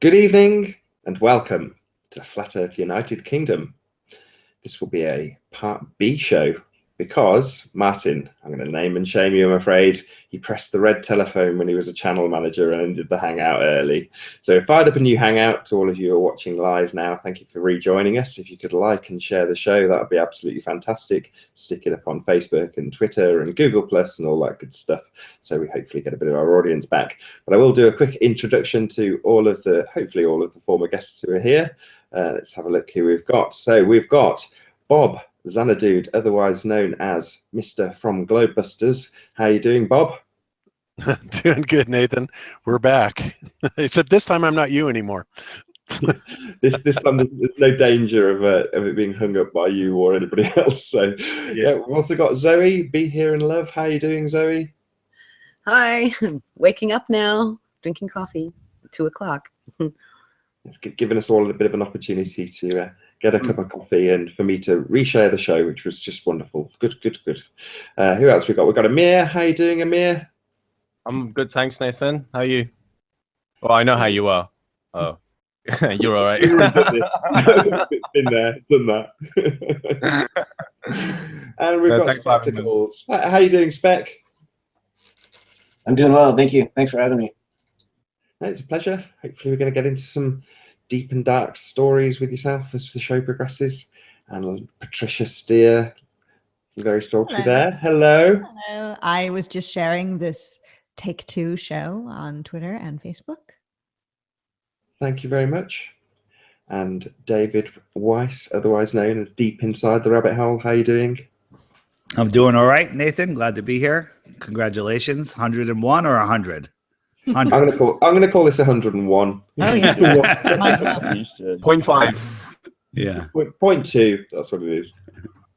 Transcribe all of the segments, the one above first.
Good evening and welcome to Flat Earth United Kingdom. This will be a part B show because Martin, I'm going to name and shame you, I'm afraid, he pressed the red telephone when he was a channel manager and ended the hangout early. So I fired up a new hangout to all of you who are watching live now. Thank you for rejoining us. If you could like and share the show, that would be absolutely fantastic. Stick it up on Facebook and Twitter and Google Plus and all that good stuff. So we hopefully get a bit of our audience back. But I will do a quick introduction to hopefully all of the former guests who are here. Let's have a look who we've got. So we've got Bob Xanadu, otherwise known as Mr. from Globebusters. How you doing, Bob? Doing good, Nathan. We're back. Except this time I'm not you anymore. this time there's no danger of it being hung up by you or anybody else. So yeah, we've also got Zoe. Be here and love. How you doing, Zoe? Hi, waking up now, drinking coffee, 2 o'clock. It's given us all a bit of an opportunity to get a cup of coffee and for me to reshare the show, which was just wonderful. Good. Who else we got? We've got Amir. How you doing, Amir? I'm good, thanks, Nathan. How are you? Well, I know how you are. Oh, you're all right. Been there, done that. And we've got Spectacles. How you doing, Spec? I'm doing well, thank you. Thanks for having me. It's a pleasure. Hopefully we're going to get into some deep and dark stories with yourself as the show progresses. And Patricia Steer, very salty there. Hello. Hello. I was just sharing this Take Two show on Twitter and Facebook. Thank you very much. And David Weiss, otherwise known as Deep Inside the Rabbit Hole. How are you doing? I'm doing all right, Nathan. Glad to be here. Congratulations. 101 or 100? 100. I'm gonna call this 101. Oh yeah. Might as well. 0.5. Yeah. 0.2. That's what it is.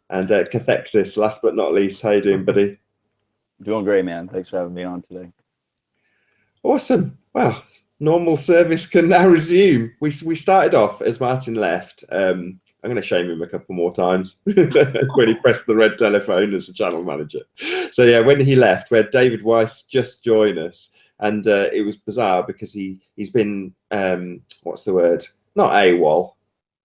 And Cathexis, last but not least. How you doing, buddy? Doing great, man. Thanks for having me on today. Awesome. Well, normal service can now resume. We started off as Martin left. I'm going to shame him a couple more times when he pressed the red telephone as a channel manager. So yeah, when he left, we had David Weiss just join us. And it was bizarre because he's been, what's the word? Not AWOL,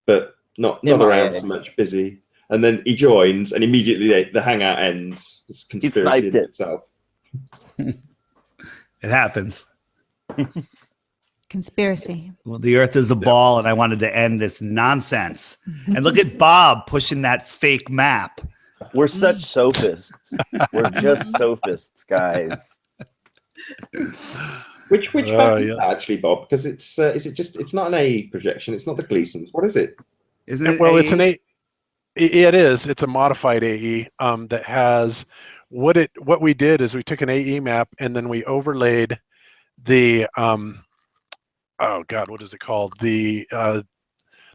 but not around so much, busy. And then he joins and immediately the hangout ends. It's conspiracy in itself. It happens. Conspiracy. Well, the earth is a ball and I wanted to end this nonsense. And look at Bob pushing that fake map. We're such sophists. We're just sophists, guys. Which map is that actually, Bob? Because it's it's not an AE projection. It's not the Gleasons. What is it? Isn't it? Well, AE? it's an AE. It is. It's a modified AE that has what we did is we took an AE map and then we overlaid the oh God, what is it called? The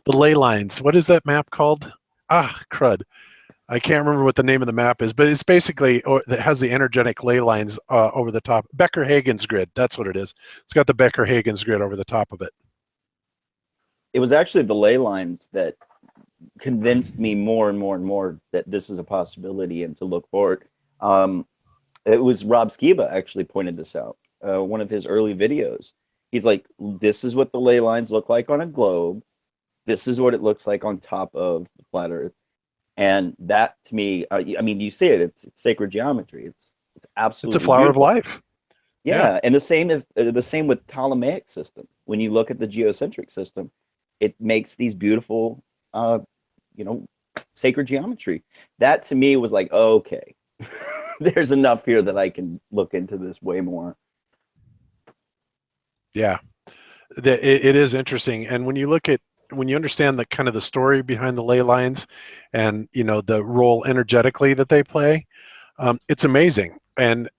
ley lines. What is that map called? Crud. I can't remember what the name of the map is, but it's basically it has the energetic ley lines over the top. Becker-Hagens grid. That's what it is. It's got the Becker-Hagens grid over the top of it. It was actually the ley lines that convinced me more and more that this is a possibility and to look forward. It was Rob Skiba actually pointed this out. One of his early videos. He's like, this is what the ley lines look like on a globe. This is what it looks like on top of the flat Earth. And that to me, I mean, you see it. It's sacred geometry. It's absolutely. It's a flower beautiful. of life. Yeah, and the same with Ptolemaic system. When you look at the geocentric system, it makes these beautiful, sacred geometry. That to me was like, okay, there's enough here that I can look into this way more. Yeah, it is interesting, and when you understand the kind of the story behind the ley lines and the role energetically that they play, it's amazing. And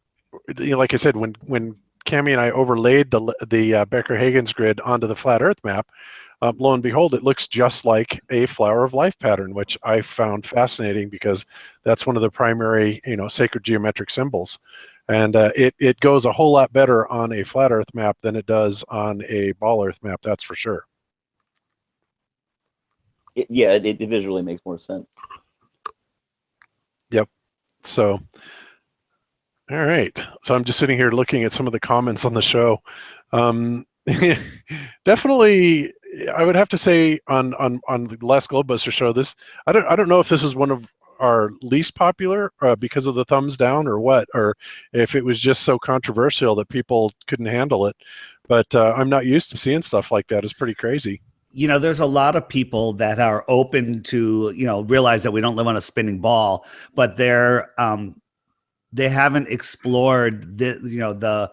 like I said, when Cami and I overlaid the Becker-Hagens grid onto the flat earth map, lo and behold, it looks just like a flower of life pattern, which I found fascinating because that's one of the primary sacred geometric symbols. And it goes a whole lot better on a flat earth map than it does on a ball earth map, that's for sure. It visually makes more sense. Yep. So, all right. So I'm just sitting here looking at some of the comments on the show. Definitely, I would have to say on the last Globebuster show, this I don't know if this is one of our least popular because of the thumbs down or what, or if it was just so controversial that people couldn't handle it. But I'm not used to seeing stuff like that. It's pretty crazy. You know, there's a lot of people that are open to, you know, realize that we don't live on a spinning ball, but they haven't explored the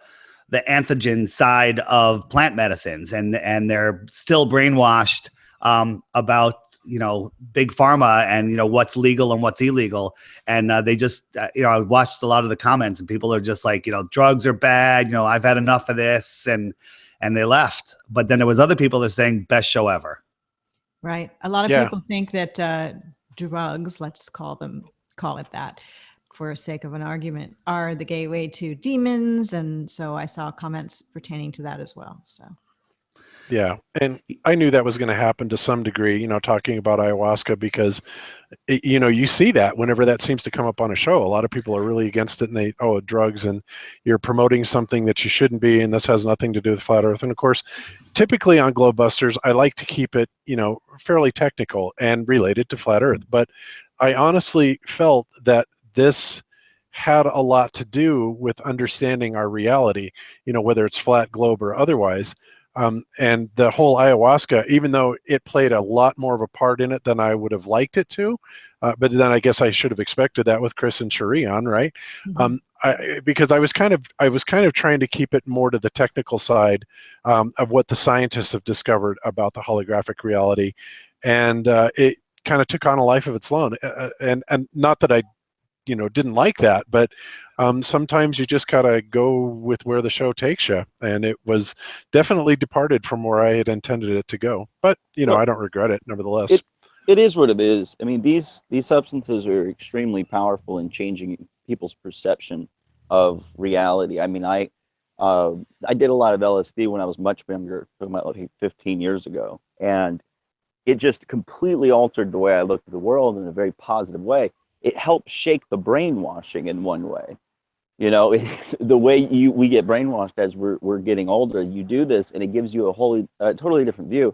antigen side of plant medicines, and they're still brainwashed about, you know, big pharma and, you know, what's legal and what's illegal. And they just, you know, I watched a lot of the comments and people are just like, you know, drugs are bad. You know, I've had enough of this, and they left. But then there was other people that are saying best show ever. Right. A lot of Yeah. people think that drugs, let's call it that, for sake of an argument, are the gateway to demons. And so I saw comments pertaining to that as well. So Yeah, and I knew that was going to happen to some degree, you know, talking about ayahuasca, because, you know, you see that whenever that seems to come up on a show, a lot of people are really against it, and drugs, and you're promoting something that you shouldn't be, and this has nothing to do with flat earth. And of course, typically on Globebusters, I like to keep it, you know, fairly technical and related to flat earth. But I honestly felt that this had a lot to do with understanding our reality, you know, whether it's flat globe or otherwise. And the whole ayahuasca, even though it played a lot more of a part in it than I would have liked it to, but then I guess I should have expected that with Chris and Cherie on, right? Mhm. Because I was kind of trying to keep it more to the technical side of what the scientists have discovered about the holographic reality, and it kind of took on a life of its own. And not that I, you know, didn't like that, but sometimes you just gotta go with where the show takes you, and it was definitely departed from where I had intended it to go. But you know, Well, I don't regret it, nevertheless. it is what it is. I mean, these substances are extremely powerful in changing people's perception of reality. I mean, I did a lot of LSD when I was much younger, talking about like 15 years ago, and it just completely altered the way I looked at the world in a very positive way. It helped shake the brainwashing in one way. You know, the way we get brainwashed as we're getting older, you do this and it gives you a totally different view.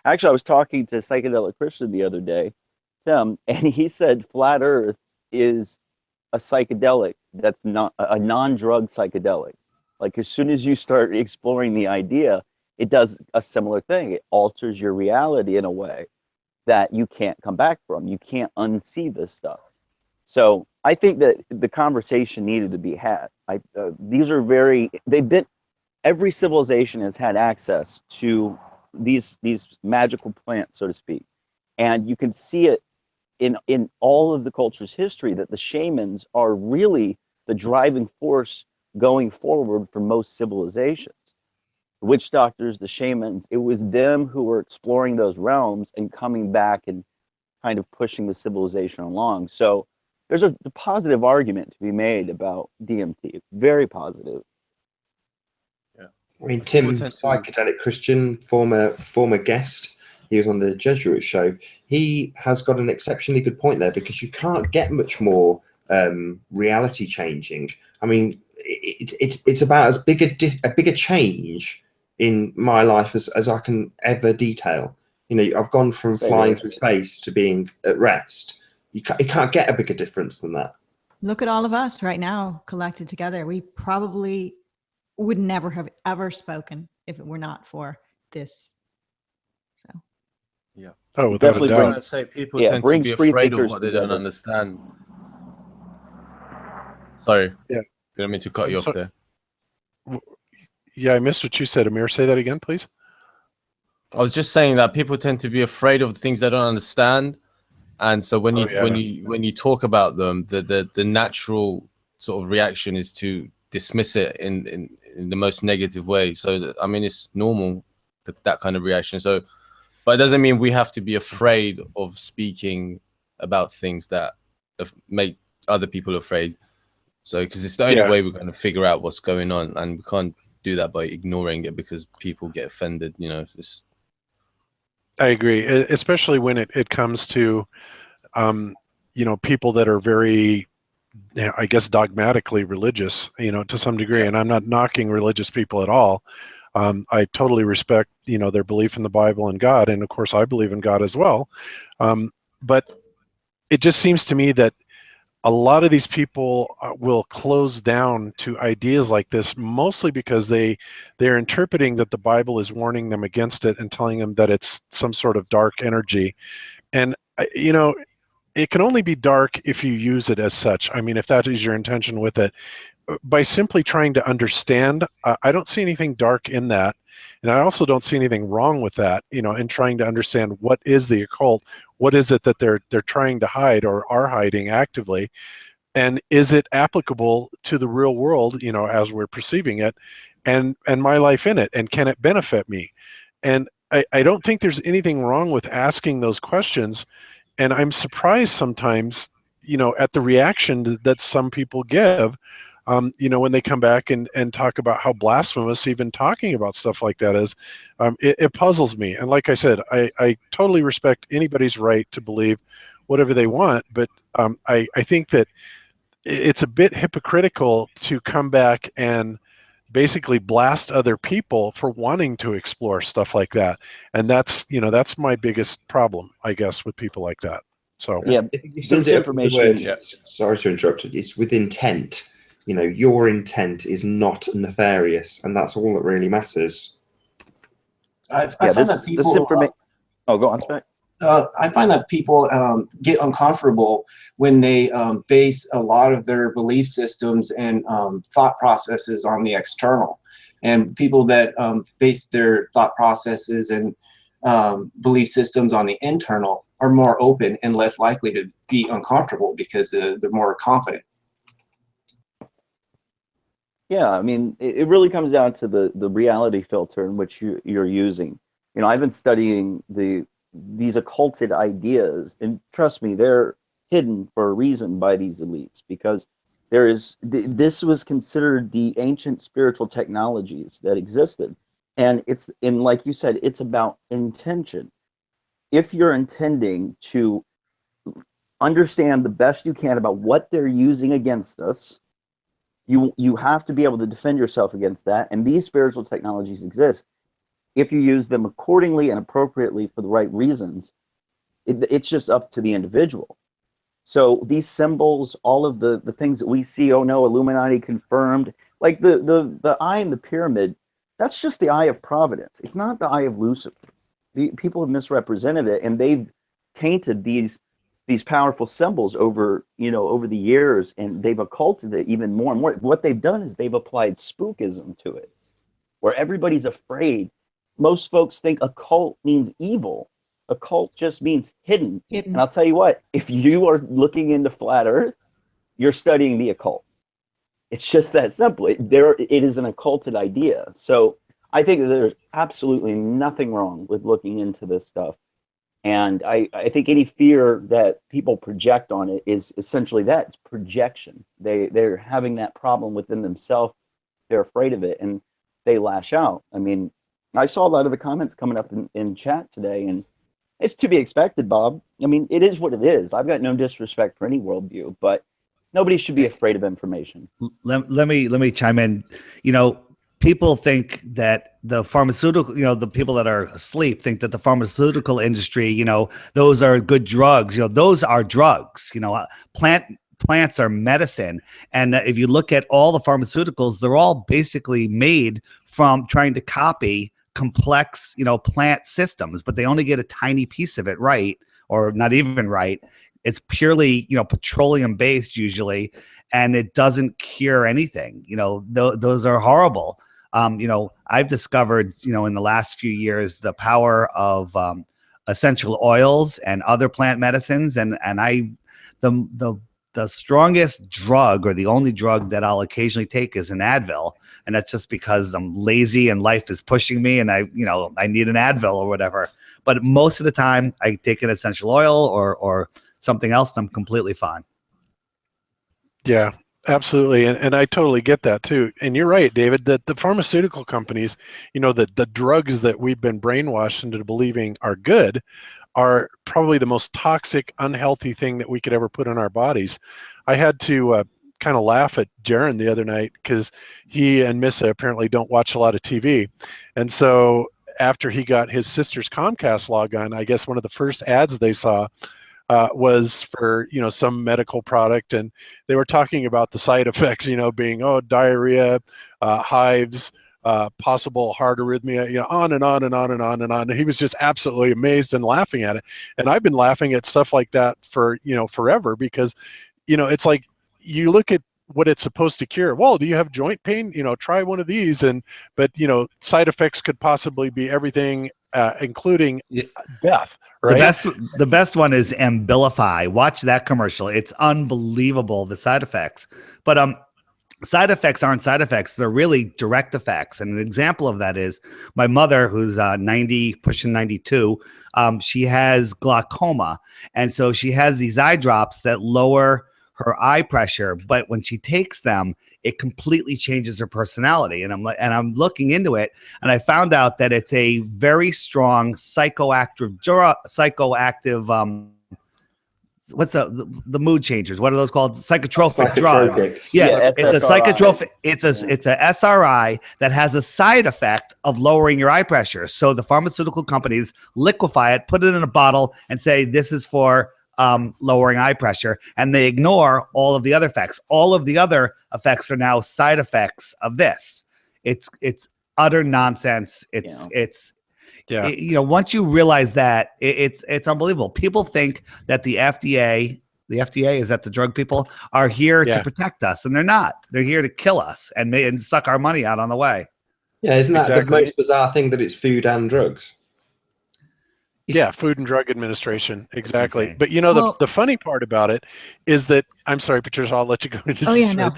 Actually, I was talking to Psychedelic Christian the other day, Tim, and he said flat Earth is a psychedelic that's not a non-drug psychedelic. Like as soon as you start exploring the idea, it does a similar thing. It alters your reality in a way that you can't come back from. You can't unsee this stuff. So I think that the conversation needed to be had. Every civilization has had access to these magical plants, so to speak, and you can see it in all of the culture's history that the shamans are really the driving force going forward for most civilizations. The witch doctors, the shamans, it was them who were exploring those realms and coming back and kind of pushing the civilization along. So there's a positive argument to be made about DMT, very positive. Yeah. I mean, Tim, People tend to- Psychedelic Christian, former guest, he was on the Jesuit show. He has got an exceptionally good point there, because you can't get much more reality changing. I mean, it's about as big a bigger change in my life as I can ever detail. You know, I've gone from flying through space to being at rest. You can't get a bigger difference than that. Look at all of us right now collected together. We probably would never have ever spoken if it were not for this. So Yeah. Oh, without definitely a I doubt. want to say people Yeah, tend to brings be free afraid of thinkers what they don't together. understand. Sorry. Yeah. Didn't mean to cut you off there. Yeah, I missed what you said. Amir, say that again, please. I was just saying that people tend to be afraid of things they don't understand, and so when you talk about them, the natural sort of reaction is to dismiss it in the most negative way. So I mean, it's normal, that kind of reaction. So, but it doesn't mean we have to be afraid of speaking about things that make other people afraid. So, because it's the only way we're going to figure out what's going on, and we can't do that by ignoring it because people get offended. You know, it's I agree, especially when it comes to, you know, people that are very, you know, I guess, dogmatically religious, you know, to some degree. And I'm not knocking religious people at all. I totally respect, their belief in the Bible and God, and of course I believe in God as well. But it just seems to me that a lot of these people will close down to ideas like this, mostly because they're interpreting that the Bible is warning them against it and telling them that it's some sort of dark energy. And, it can only be dark if you use it as such. I mean, if that is your intention with it. By simply trying to understand, I don't see anything dark in that. And I also don't see anything wrong with that, in trying to understand what is the occult, what is it that they're trying to hide or are hiding actively, and is it applicable to the real world, as we're perceiving it, and my life in it, and can it benefit me? And I don't think there's anything wrong with asking those questions. And I'm surprised sometimes, at the reaction that some people give, when they come back and talk about how blasphemous even talking about stuff like that is. It puzzles me. And like I said, I totally respect anybody's right to believe whatever they want, but I think that it's a bit hypocritical to come back and basically blast other people for wanting to explore stuff like that. And that's my biggest problem, I guess, with people like that. So yeah, this information. Sorry to interrupt you. It's with intent. Your intent is not nefarious, and that's all that really matters. I find that people. Oh, go on, Spec. I find that people get uncomfortable when they base a lot of their belief systems and thought processes on the external. And people that base their thought processes and belief systems on the internal are more open and less likely to be uncomfortable because they're more confident. Yeah, I mean, it really comes down to the reality filter in which you're using. I've been studying these occulted ideas, and trust me, they're hidden for a reason by these elites, because this was considered the ancient spiritual technologies that existed. And like you said, it's about intention. If you're intending to understand the best you can about what they're using against us, you have to be able to defend yourself against that. And these spiritual technologies exist. If you use them accordingly and appropriately for the right reasons, it's just up to the individual. So these symbols, all of the things that we see, oh no, Illuminati confirmed, like the eye in the pyramid, that's just the eye of Providence. It's not the eye of Lucifer. People have misrepresented it, and they've tainted these powerful symbols over the years, and they've occulted it even more and more. What they've done is they've applied spookism to it, where everybody's afraid. Most folks think occult means evil. Occult just means hidden. And I'll tell you what, if you are looking into flat Earth, you're studying the occult. It's just that simple. It is an occulted idea. So I think there's absolutely nothing wrong with looking into this stuff. And I think any fear that people project on it is essentially that. It's projection. They're having that problem within themselves. They're afraid of it, and they lash out. I mean, I saw a lot of the comments coming up in chat today, and it's to be expected, Bob. I mean, it is what it is. I've got no disrespect for any worldview, but nobody should be afraid of information. Let me chime in. People think that the pharmaceutical, the people that are asleep think that the pharmaceutical industry, those are good drugs. Those are drugs. Plants are medicine. And if you look at all the pharmaceuticals, they're all basically made from trying to copy complex, plant systems, but they only get a tiny piece of it right, or not even right. It's purely, petroleum based usually, and it doesn't cure anything. Those are horrible. I've discovered, in the last few years, the power of essential oils and other plant medicines. And the strongest drug, or the only drug that I'll occasionally take, is an Advil. And that's just because I'm lazy and life is pushing me, and I need an Advil or whatever. But most of the time I take an essential oil or something else, and I'm completely fine. Yeah, absolutely. And I totally get that too. And you're right, David, that the pharmaceutical companies, the drugs that we've been brainwashed into believing are good are probably the most toxic, unhealthy thing that we could ever put in our bodies. I had to kind of laugh at Jaron the other night because he and Missa apparently don't watch a lot of TV. And so after he got his sister's Comcast login, I guess one of the first ads they saw was for, you know, some medical product. And they were talking about the side effects, you know, being, diarrhea, hives, possible heart arrhythmia, you know, on and on and on and on and on. And he was just absolutely amazed and laughing at it. And I've been laughing at stuff like that for, you know, forever, because, you know, it's like you look at what it's supposed to cure. Well, do you have joint pain? You know, try one of these. But, you know, side effects could possibly be everything, including death. Right? The best one is Abilify. Watch that commercial. It's unbelievable, the side effects. But side effects aren't side effects. They're really direct effects. And an example of that is my mother, who's 90, pushing 92. She has glaucoma. And so she has these eye drops that lower her eye pressure. But when she takes them, it completely changes her personality. And I'm looking into it, and I found out that it's a very strong psychoactive what's the mood changers? What are those called? Psychotropic drug. Yeah, it's a psychotropic. It's a SRI that has a side effect of lowering your eye pressure. So the pharmaceutical companies liquefy it, put it in a bottle, and say this is for lowering eye pressure, and they ignore all of the other effects. All of the other effects are now side effects of this. It's utter nonsense. You know, once you realize that, it's unbelievable. People think that the FDA is that the drug people are here to protect us, and they're not. They're here to kill us and suck our money out on the way. Yeah, isn't that the most bizarre thing, that it's food and drugs? Yeah, Food and Drug Administration, exactly. But you know, the funny part about it is that, I'm sorry, Patricia, I'll let you go into this. No.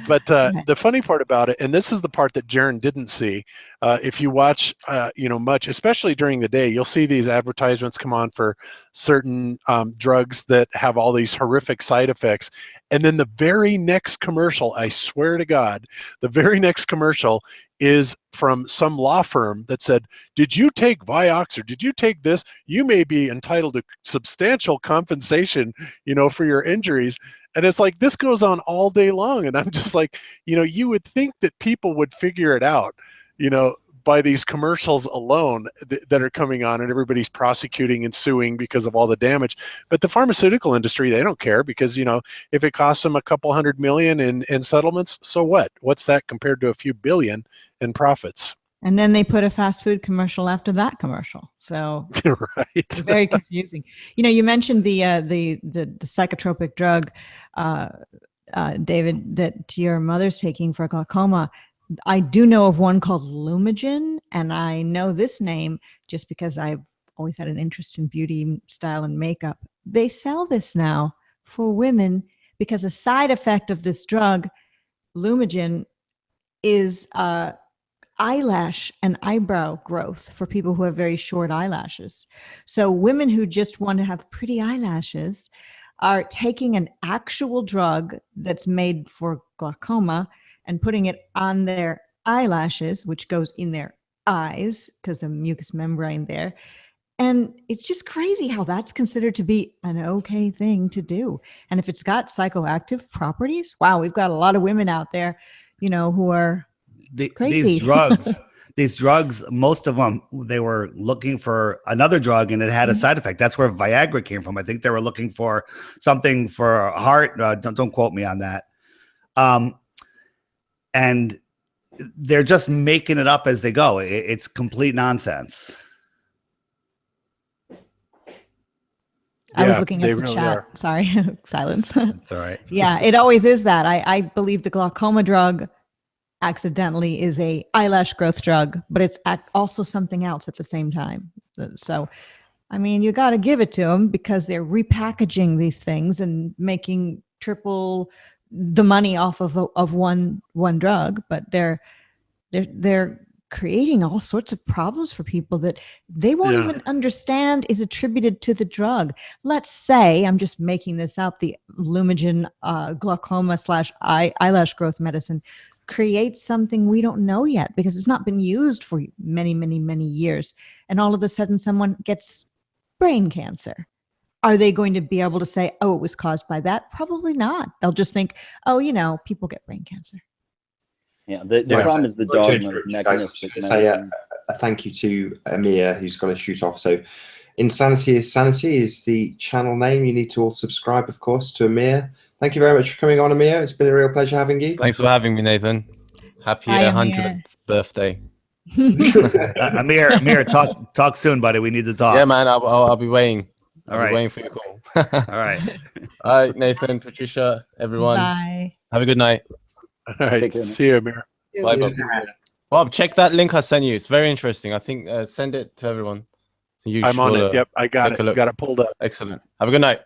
But the funny part about it, and this is the part that Jaron didn't see, if you watch, you know, much, especially during the day, you'll see these advertisements come on for certain drugs that have all these horrific side effects. And then the very next commercial, I swear to God, the very next commercial is from some law firm that said, did you take Vioxx, or did you take this? You may be entitled to substantial compensation, you know, for your injuries. And it's like, this goes on all day long. And I'm just like, you know, you would think that people would figure it out, you know, by these commercials alone that are coming on, and everybody's prosecuting and suing because of all the damage. But the pharmaceutical industry, they don't care, because, you know, if it costs them a couple $100 million in settlements, so what? What's that compared to a few billion in profits? And then they put a fast food commercial after that commercial. So right. It's very confusing. You know, you mentioned the psychotropic drug, David, that your mother's taking for glaucoma. I do know of one called Lumigen, and I know this name just because I've always had an interest in beauty, style, and makeup. They sell this now for women because a side effect of this drug, Lumigen, is eyelash and eyebrow growth for people who have very short eyelashes. So women who just want to have pretty eyelashes are taking an actual drug that's made for glaucoma and putting it on their eyelashes, which goes in their eyes because the mucous membrane there. And it's just crazy how that's considered to be an okay thing to do. And if it's got psychoactive properties, wow, we've got a lot of women out there, you know, who are crazy. These drugs, most of them, they were looking for another drug and it had a side effect. That's where Viagra came from. I think they were looking for something for a heart. Don't quote me on that. And they're just making it up as they go. It's complete nonsense. I was looking at the chat. Sorry, silence. It's all right. Yeah, it always is that. I believe the glaucoma drug accidentally is a eyelash growth drug, but it's also something else at the same time. So, I mean, you got to give it to them because they're repackaging these things and making triple the money off of one drug, but they're creating all sorts of problems for people that they won't even understand is attributed to the drug. Let's say, I'm just making this up, the Lumigen glaucoma / eyelash growth medicine creates something we don't know yet because it's not been used for many, many, many years. And all of a sudden someone gets brain cancer. are they going to be able to say, oh, it was caused by that? Probably not. They'll just think, oh, people get brain cancer. Yeah, the problem is the dogma of mechanistic say medicine. a thank you to Amir, who's going to shoot off. So Insanity is Sanity is the channel name. You need to all subscribe, of course, to Amir. Thank you very much for coming on, Amir. It's been a real pleasure having you. Thanks for having me, Nathan. Happy Hi, 100th birthday. Amir, talk soon, buddy. We need to talk. Yeah, man, I'll be waiting. All right. Waiting for your call. All right. All right, Nathan, Patricia, everyone. Bye. Have a good night. All right. Take care, See you, Amir. Bye, Bob. Bob, check that link I sent you. It's very interesting. I think send it to everyone. I'm on it. Yep, I got it. Got it pulled up. Excellent. Have a good night.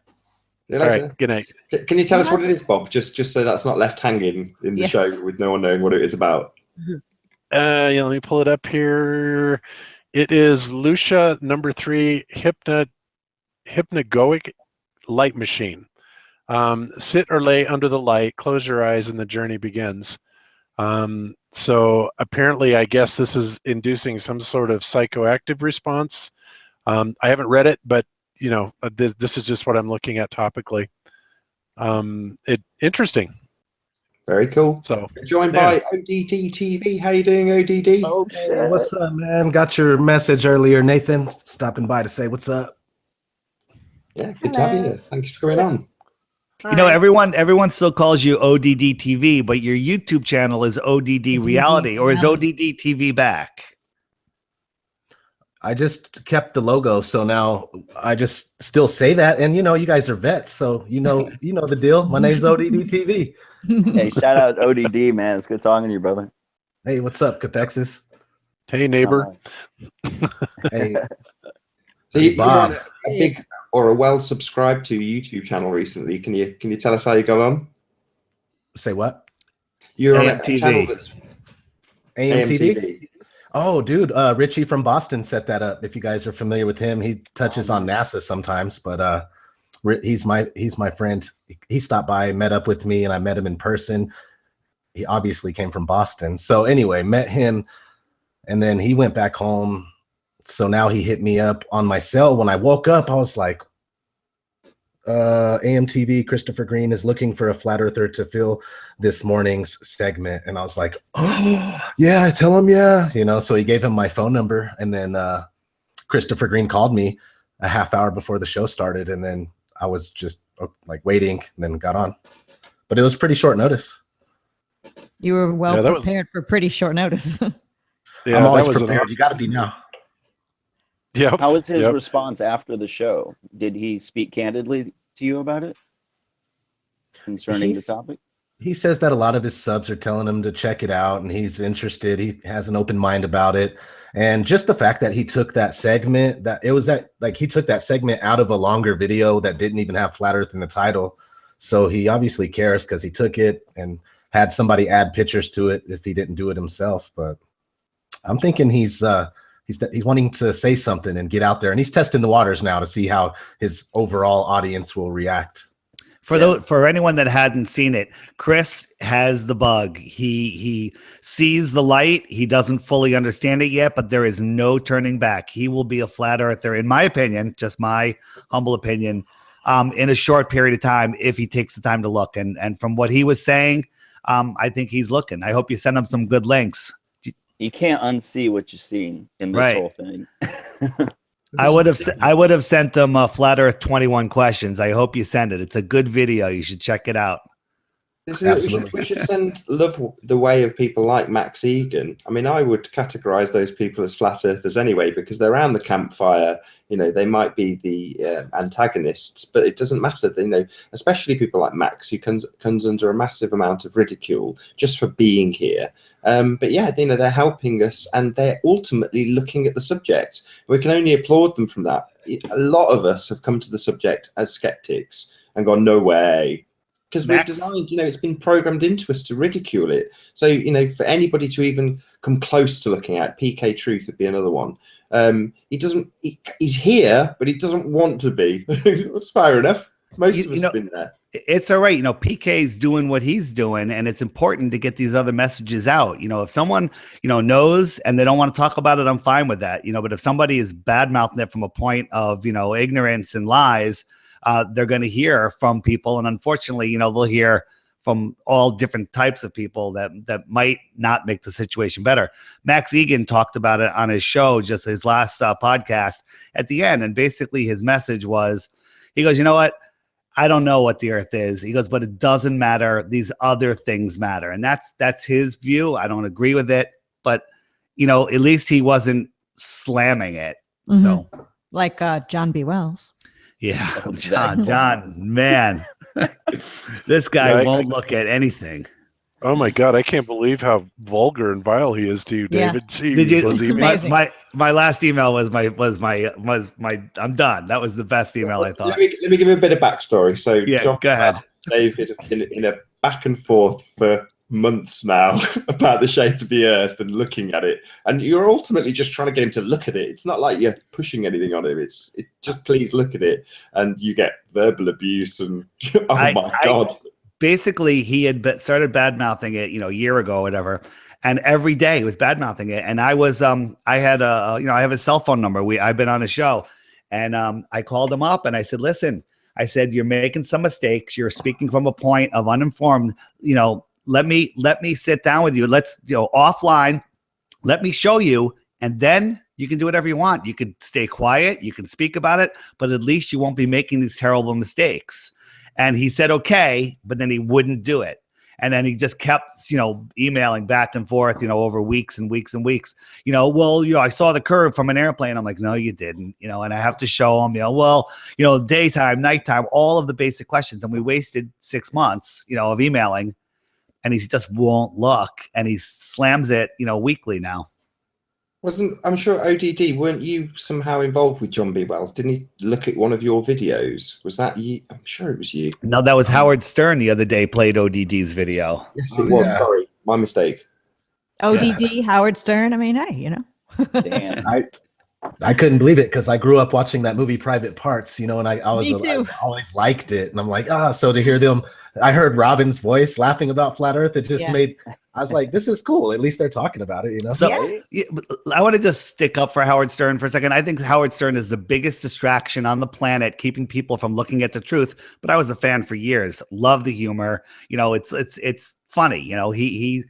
All right. Good night. Can you tell us what it is, Bob? Just so that's not left hanging in the show with no one knowing what it is about. Let me pull it up here. It is Lucia number 3 hypnagogic light machine. Sit or lay under the light, close your eyes, and the journey begins. So apparently, I guess this is inducing some sort of psychoactive response. I haven't read it, but this is just what I'm looking at topically. Interesting. Very cool. So joined by ODD TV. How you doing, ODD? Hey, what's up, man? Got your message earlier, Nathan. Stopping by to say what's up. Yeah, good to have you here. Thanks for coming on. Everyone still calls you ODD TV, but your YouTube channel is ODD Reality, or is ODD TV back? I just kept the logo, so now I just still say that, and you guys are vets, so you know the deal. My name's ODD TV. Hey, shout out ODD, man. It's good talking to you, brother. Hey, what's up, Cathexis? Hey, neighbor. Hey. So you're on a big or a well-subscribed to YouTube channel recently. Can you tell us how you got on? Say what? You're on a channel that's AMTV. Oh, dude, Richie from Boston set that up. If you guys are familiar with him, he touches on NASA sometimes, but he's my friend. He stopped by, met up with me, and I met him in person. He obviously came from Boston. So anyway, met him, and then he went back home. So now he hit me up on my cell. When I woke up, I was like, AMTV Christopher Green is looking for a flat earther to fill this morning's segment. And I was like, oh, yeah, tell him, yeah. So he gave him my phone number. And then Christopher Green called me a half hour before the show started. And then I was just waiting and then got on. But it was pretty short notice. You were prepared for pretty short notice. Yeah, I'm always prepared. You got to be now. Yeah. How was his response after the show? Did he speak candidly to you about it concerning the topic? He says that a lot of his subs are telling him to check it out, and he's interested. He has an open mind about it, and just the fact that he took that segment, he took that segment out of a longer video that didn't even have Flat Earth in the title. So he obviously cares because he took it and had somebody add pictures to it if he didn't do it himself. But I'm thinking he's wanting to say something and get out there, and he's testing the waters now to see how his overall audience will react. For anyone that hadn't seen it, Chris has the bug. He sees the light. He doesn't fully understand it yet, but there is no turning back. He will be a flat earther, in my opinion, just my humble opinion, in a short period of time if he takes the time to look. And from what he was saying, I think he's looking. I hope you send him some good links. You can't unsee what you've seen in this whole thing. I would have sent them a Flat Earth 21 questions. I hope you send it. It's a good video. You should check it out. We should send love the way of people like Max Egan. I mean, I would categorize those people as flat earthers anyway, because they're around the campfire. They might be the antagonists, but it doesn't matter. Especially people like Max, who comes under a massive amount of ridicule just for being here. But yeah, they're helping us, and they're ultimately looking at the subject. We can only applaud them from that. A lot of us have come to the subject as skeptics and gone, no way. Because we've designed, it's been programmed into us to ridicule it. So, for anybody to even come close to looking at PK Truth would be another one. He's here, but he doesn't want to be. That's fair enough. Most of us have been there. It's all right. PK's doing what he's doing, and it's important to get these other messages out. If someone, knows and they don't want to talk about it, I'm fine with that. But if somebody is bad mouthing it from a point of, ignorance and lies, they're going to hear from people. And unfortunately, you know, they'll hear from all different types of people that might not make the situation better. Max Egan talked about it on his show, just his last podcast at the end. And basically his message was, he goes, you know what? I don't know what the earth is. He goes, but it doesn't matter. These other things matter. And that's his view. I don't agree with it, but you know, at least he wasn't slamming it. Mm-hmm. So like John B. Wells. Yeah. John, man, this guy won't look at anything. Oh my God, I can't believe how vulgar and vile he is to you, David. Yeah. Did you? My last email was my I'm done. That was the best email I thought. Let me give you a bit of backstory. So yeah, John, go ahead. David in a back and forth for months now about the shape of the earth and looking at it, and you're ultimately just trying to get him to look at it. It's not like you're pushing anything on him. It's just please look at it, and you get verbal abuse and my God. Basically, he had started bad mouthing it, you know, a year ago, or whatever, and every day he was bad mouthing it. And I was, I had I have his cell phone number. I've been on a show, and I called him up and I said, listen, I said, you're making some mistakes. You're speaking from a point of uninformed. You know, let me sit down with you. Let's, you know, offline. Let me show you, and then you can do whatever you want. You can stay quiet. You can speak about it, but at least you won't be making these terrible mistakes. And he said, okay, but then he wouldn't do it. And then he just kept, you know, emailing back and forth, you know, over weeks and weeks and weeks, you know, well, you know, I saw the curve from an airplane. I'm like, no, you didn't, you know, and I have to show him, you know, well, you know, daytime, nighttime, all of the basic questions. And we wasted 6 months, you know, of emailing, and he just won't look, and he slams it, you know, weekly now. I'm sure ODD, weren't you somehow involved with John B. Wells? Didn't he look at one of your videos? Was that you? I'm sure it was you. No, that was Howard Stern the other day played ODD's video. Yes, it was. Yeah. Sorry, my mistake. ODD, yeah. Howard Stern. I mean, hey, you know. Damn. I couldn't believe it because I grew up watching that movie Private Parts, you know, and I always liked it. And I'm like, so to hear them, I heard Robin's voice laughing about Flat Earth. It just made, I was like, this is cool. At least they're talking about it, you know? So I want to just stick up for Howard Stern for a second. I think Howard Stern is the biggest distraction on the planet, keeping people from looking at the truth. But I was a fan for years. Love the humor. You know, it's funny. You know, he's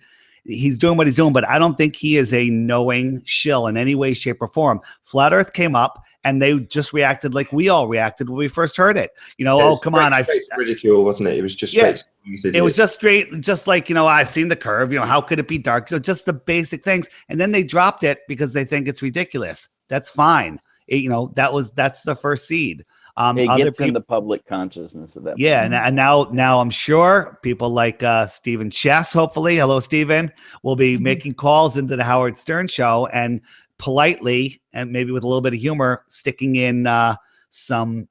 doing what he's doing, but I don't think he is a knowing shill in any way, shape, or form. Flat Earth came up, and they just reacted like we all reacted when we first heard it. You know, oh, come on. Ridicule, wasn't it? It was just straight. It was just straight, just like, you know, I've seen the curve, you know, how could it be dark? So just the basic things. And then they dropped it because they think it's ridiculous. That's fine. You know, that's the first seed. It gets in the public consciousness of that. Yeah, and now I'm sure people like Stephen Chess, hopefully, hello Stephen, will be making calls into the Howard Stern show and politely and maybe with a little bit of humor sticking in some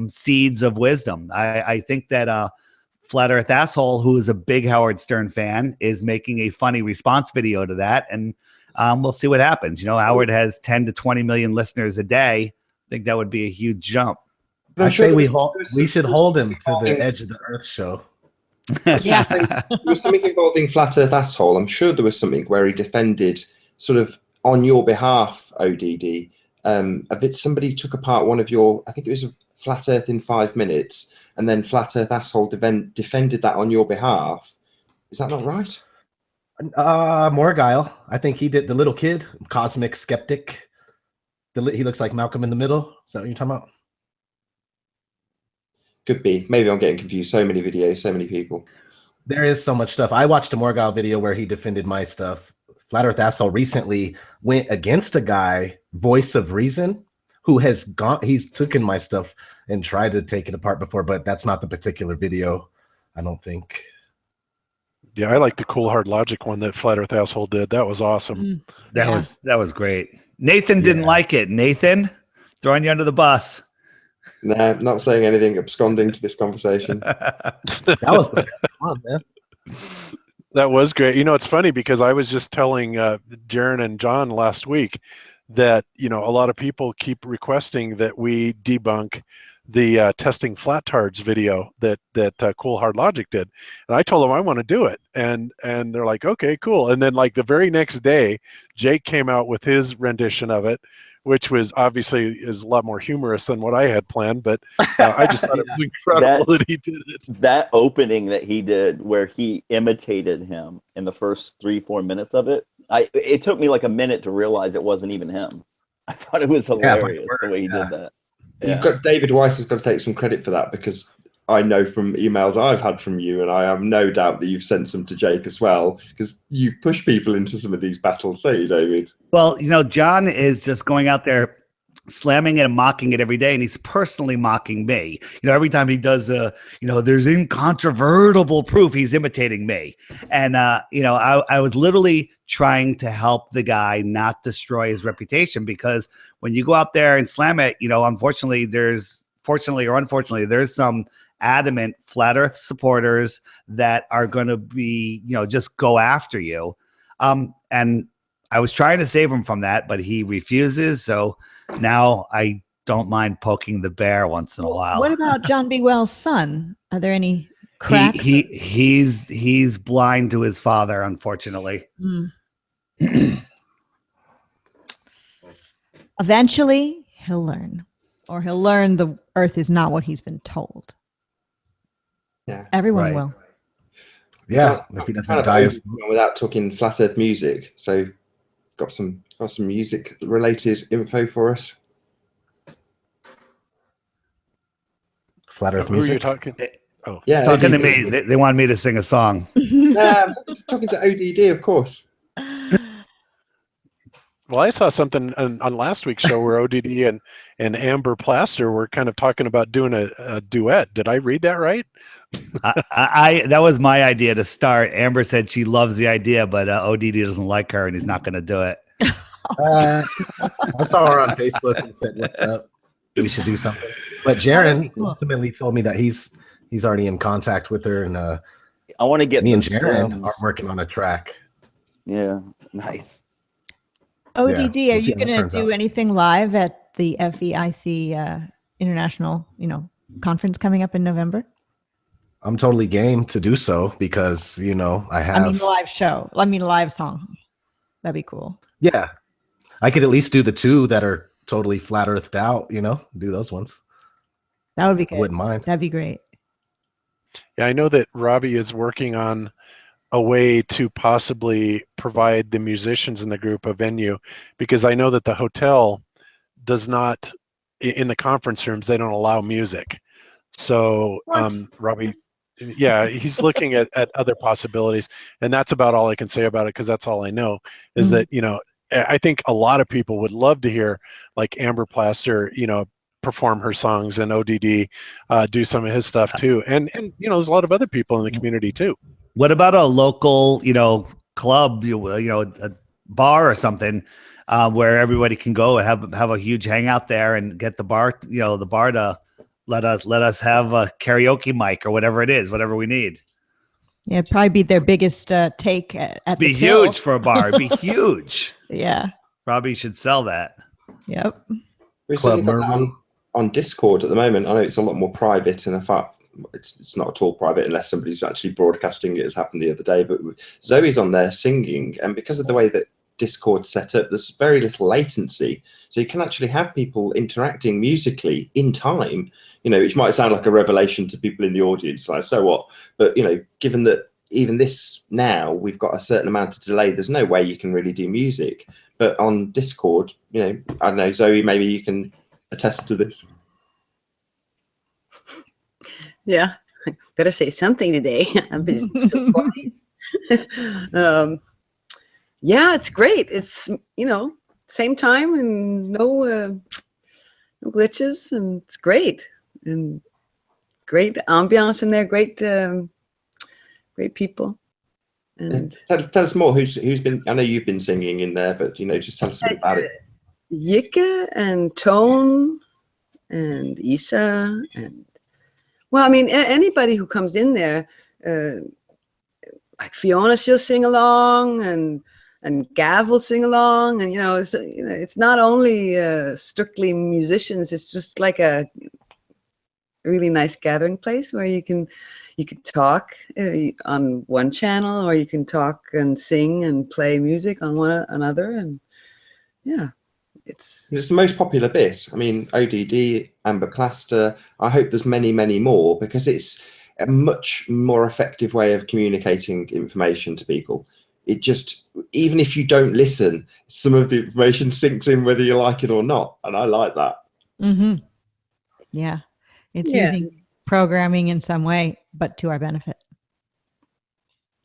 seeds of wisdom. I think that Flat Earth Asshole, who is a big Howard Stern fan, is making a funny response video to that, and we'll see what happens. You know, Howard has 10 to 20 million listeners a day. I think that would be a huge jump. I say we should hold him to the Edge of the Earth show. Yeah, there was something involving Flat Earth Asshole. I'm sure there was something where he defended, sort of on your behalf, ODD. Somebody took apart one of your, I think it was Flat Earth in 5 minutes, and then Flat Earth Asshole defended that on your behalf. Is that not right? Morgile. I think he did. The little kid, Cosmic Skeptic. He looks like Malcolm in the Middle. Is that what you're talking about? Could be. Maybe I'm getting confused. So many videos, so many people. There is so much stuff. I watched a Morgile video where he defended my stuff. Flat Earth Asshole recently went against a guy, Voice of Reason, who he's taken my stuff and tried to take it apart before, but that's not the particular video, I don't think. Yeah, I like the Cool Hard Logic one that Flat Earth Asshole did. That was awesome. That was great. Nathan didn't like it. Nathan, throwing you under the bus. Nah, not saying anything, absconding to this conversation. That was the best one, man. That was great. You know, it's funny because I was just telling Jaron and John last week that, you know, a lot of people keep requesting that we debunk the testing flat tards video that Cool Hard Logic did, and I told them I want to do it, and they're like, okay, cool. And then like the very next day, Jake came out with his rendition of it, which was obviously is a lot more humorous than what I had planned, but I just thought it was incredible that he did it. That opening that he did, where he imitated him in the first 3-4 minutes of it, it took me like a minute to realize it wasn't even him. I thought it was hilarious the way he did that. Yeah. You've got David Weiss has got to take some credit for that, because I know from emails I've had from you, and I have no doubt that you've sent some to Jake as well, because you push people into some of these battles, don't you, David? Well, John is just going out there slamming it and mocking it every day, and he's personally mocking me. Every time he does there's incontrovertible proof, he's imitating me. And I was literally trying to help the guy not destroy his reputation, because when you go out there and slam it, unfortunately fortunately or unfortunately, there's some adamant flat earth supporters that are going to be, just go after you. And I was trying to save him from that, but he refuses. So now I don't mind poking the bear once in a while. What about John B. Wells' son? Are there any cracks? He's blind to his father, unfortunately. Eventually, he'll learn. Or he'll learn the earth is not what he's been told. Yeah, everyone will. Yeah, if he doesn't die without talking flat earth music. So got some music related info for us. Flat earth music. Who are you talking? Oh, yeah, talking to me. They wanted me to sing a song. I'm talking to ODD, of course. Well, I saw something on last week's show where ODD and Amber Plaster were kind of talking about doing a duet. Did I read that right? I that was my idea to start. Amber said she loves the idea, but ODD doesn't like her, and he's not going to do it. I saw her on Facebook and said, "What's up? We should do something." But Jaron ultimately told me that he's already in contact with her, and I want to get me and Jaron are working on a track. Yeah, nice. ODD, are you going to do anything live at the FEIC International, conference coming up in November? I'm totally game to do so, because I have. I mean, live show. I mean, live song. That'd be cool. Yeah, I could at least do the two that are totally flat earthed out. Do those ones. That would be good. I wouldn't mind. That'd be great. Yeah, I know that Robbie is working on a way to possibly provide the musicians in the group a venue, because I know that the hotel does not, in the conference rooms, they don't allow music. So Robbie, yeah, he's looking at other possibilities, and that's about all I can say about it, because that's all I know is that, I think a lot of people would love to hear like Amber Plaster, perform her songs, and ODD do some of his stuff too. And there's a lot of other people in the community too. What about a local, club, a bar or something, where everybody can go and have a huge hangout there, and get the bar to let us have a karaoke mic or whatever it is, whatever we need. Yeah, it'd probably be their biggest take at the Be till. huge for a bar. It'd be huge. Yeah. Probably should sell that. Yep. We've got that on Discord at the moment. I know it's a lot more private, and in fact, it's not at all private unless somebody's actually broadcasting it, as happened the other day. But Zoe's on there singing, and because of the way that Discord's set up, there's very little latency, so you can actually have people interacting musically in time, which might sound like a revelation to people in the audience, like, so what? But given that even this now we've got a certain amount of delay, there's no way you can really do music. But on Discord, I don't know, Zoe, maybe you can attest to this. Yeah, I better say something today. I've been so quiet. Yeah, it's great. It's same time and no glitches, and it's great, and great ambiance in there. Great people. And tell us more. Who's been? I know you've been singing in there, but just tell us a bit about it. Yikke and Tone and Isa and. Well, I mean, anybody who comes in there, like Fiona, she'll sing along, and Gav will sing along, and it's not only strictly musicians. It's just like a really nice gathering place where you can talk on one channel, or you can talk and sing and play music on another, and yeah, it's the most popular bit. I mean, ODD, Amber Plaster. I hope there's many, many more, because it's a much more effective way of communicating information to people. It just, even if you don't listen, some of the information sinks in whether you like it or not, and I like that. Mm-hmm. Yeah, it's using programming in some way, but to our benefit.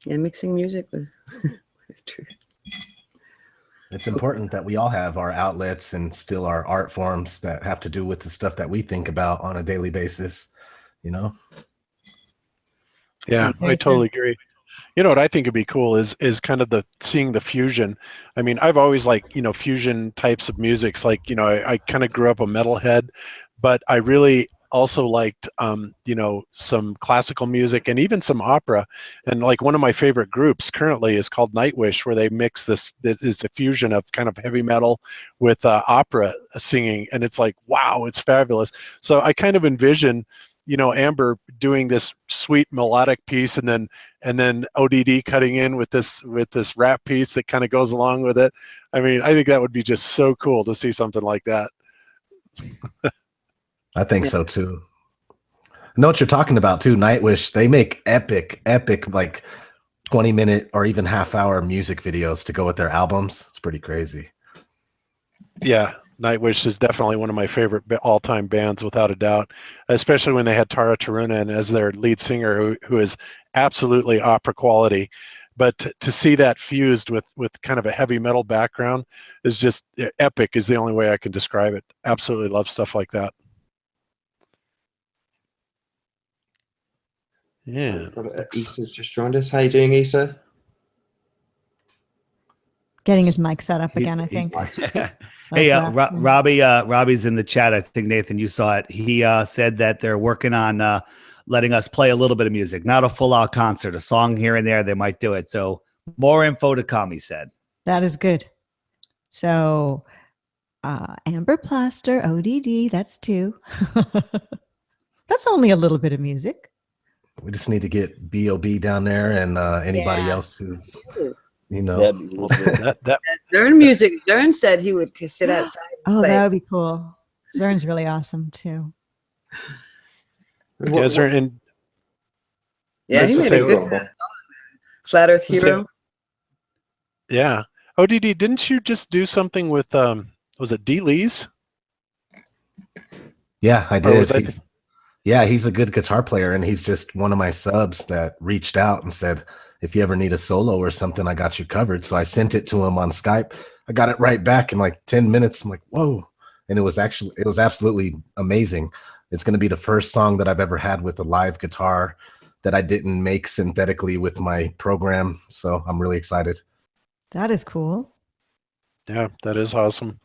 Yeah, mixing music with truth. It's important that we all have our outlets and still our art forms that have to do with the stuff that we think about on a daily basis, you know? Yeah, I totally agree. You know what I think would be cool is kind of seeing the fusion. I mean, I've always liked, you know, fusion types of music. Like, you know, I kind of grew up a metalhead, but I really also liked, you know, some classical music and even some opera. And like one of my favorite groups currently is called Nightwish, where they mix this is a fusion of kind of heavy metal with opera singing. And it's like, wow, it's fabulous. So I kind of envision, you know, Amber doing this sweet melodic piece, and then ODD cutting in with this rap piece that kind of goes along with it. I mean, I think that would be just so cool to see something like that. I think so too. I know what you're talking about too. Nightwish, they make epic, like 20-minute or even half-hour music videos to go with their albums. It's pretty crazy. Yeah. Nightwish is definitely one of my favorite all-time bands, without a doubt, especially when they had Tara Turunen as their lead singer, who is absolutely opera quality. But to see that fused with kind of a heavy metal background is just epic, is the only way I can describe it. Absolutely love stuff like that. Yeah. Issa's just joined us. How you doing, Issa? Getting his mic set up again, I think. Hey, Robbie's in the chat. I think, Nathan, you saw it. He said that they're working on letting us play a little bit of music, not a full-out concert, a song here and there. They might do it. So more info to come, he said. That is good. So Amber Plaster, ODD, that's 2. That's only a little bit of music. We just need to get B.O.B. down there, and anybody else who's... You know, that Zern music. Zern said he would sit outside. Oh, that would be cool. Zern's really awesome too. He made a good Flat Earth Hero. Yeah. ODD, didn't you just do something with was it D. Lee's? Yeah, I did. He's a good guitar player, and he's just one of my subs that reached out and said, if you ever need a solo or something, I got you covered. So I sent it to him on Skype. I got it right back in like 10 minutes. I'm like, whoa. And it was absolutely amazing. It's going to be the first song that I've ever had with a live guitar that I didn't make synthetically with my program. So I'm really excited. That is cool. Yeah, that is awesome.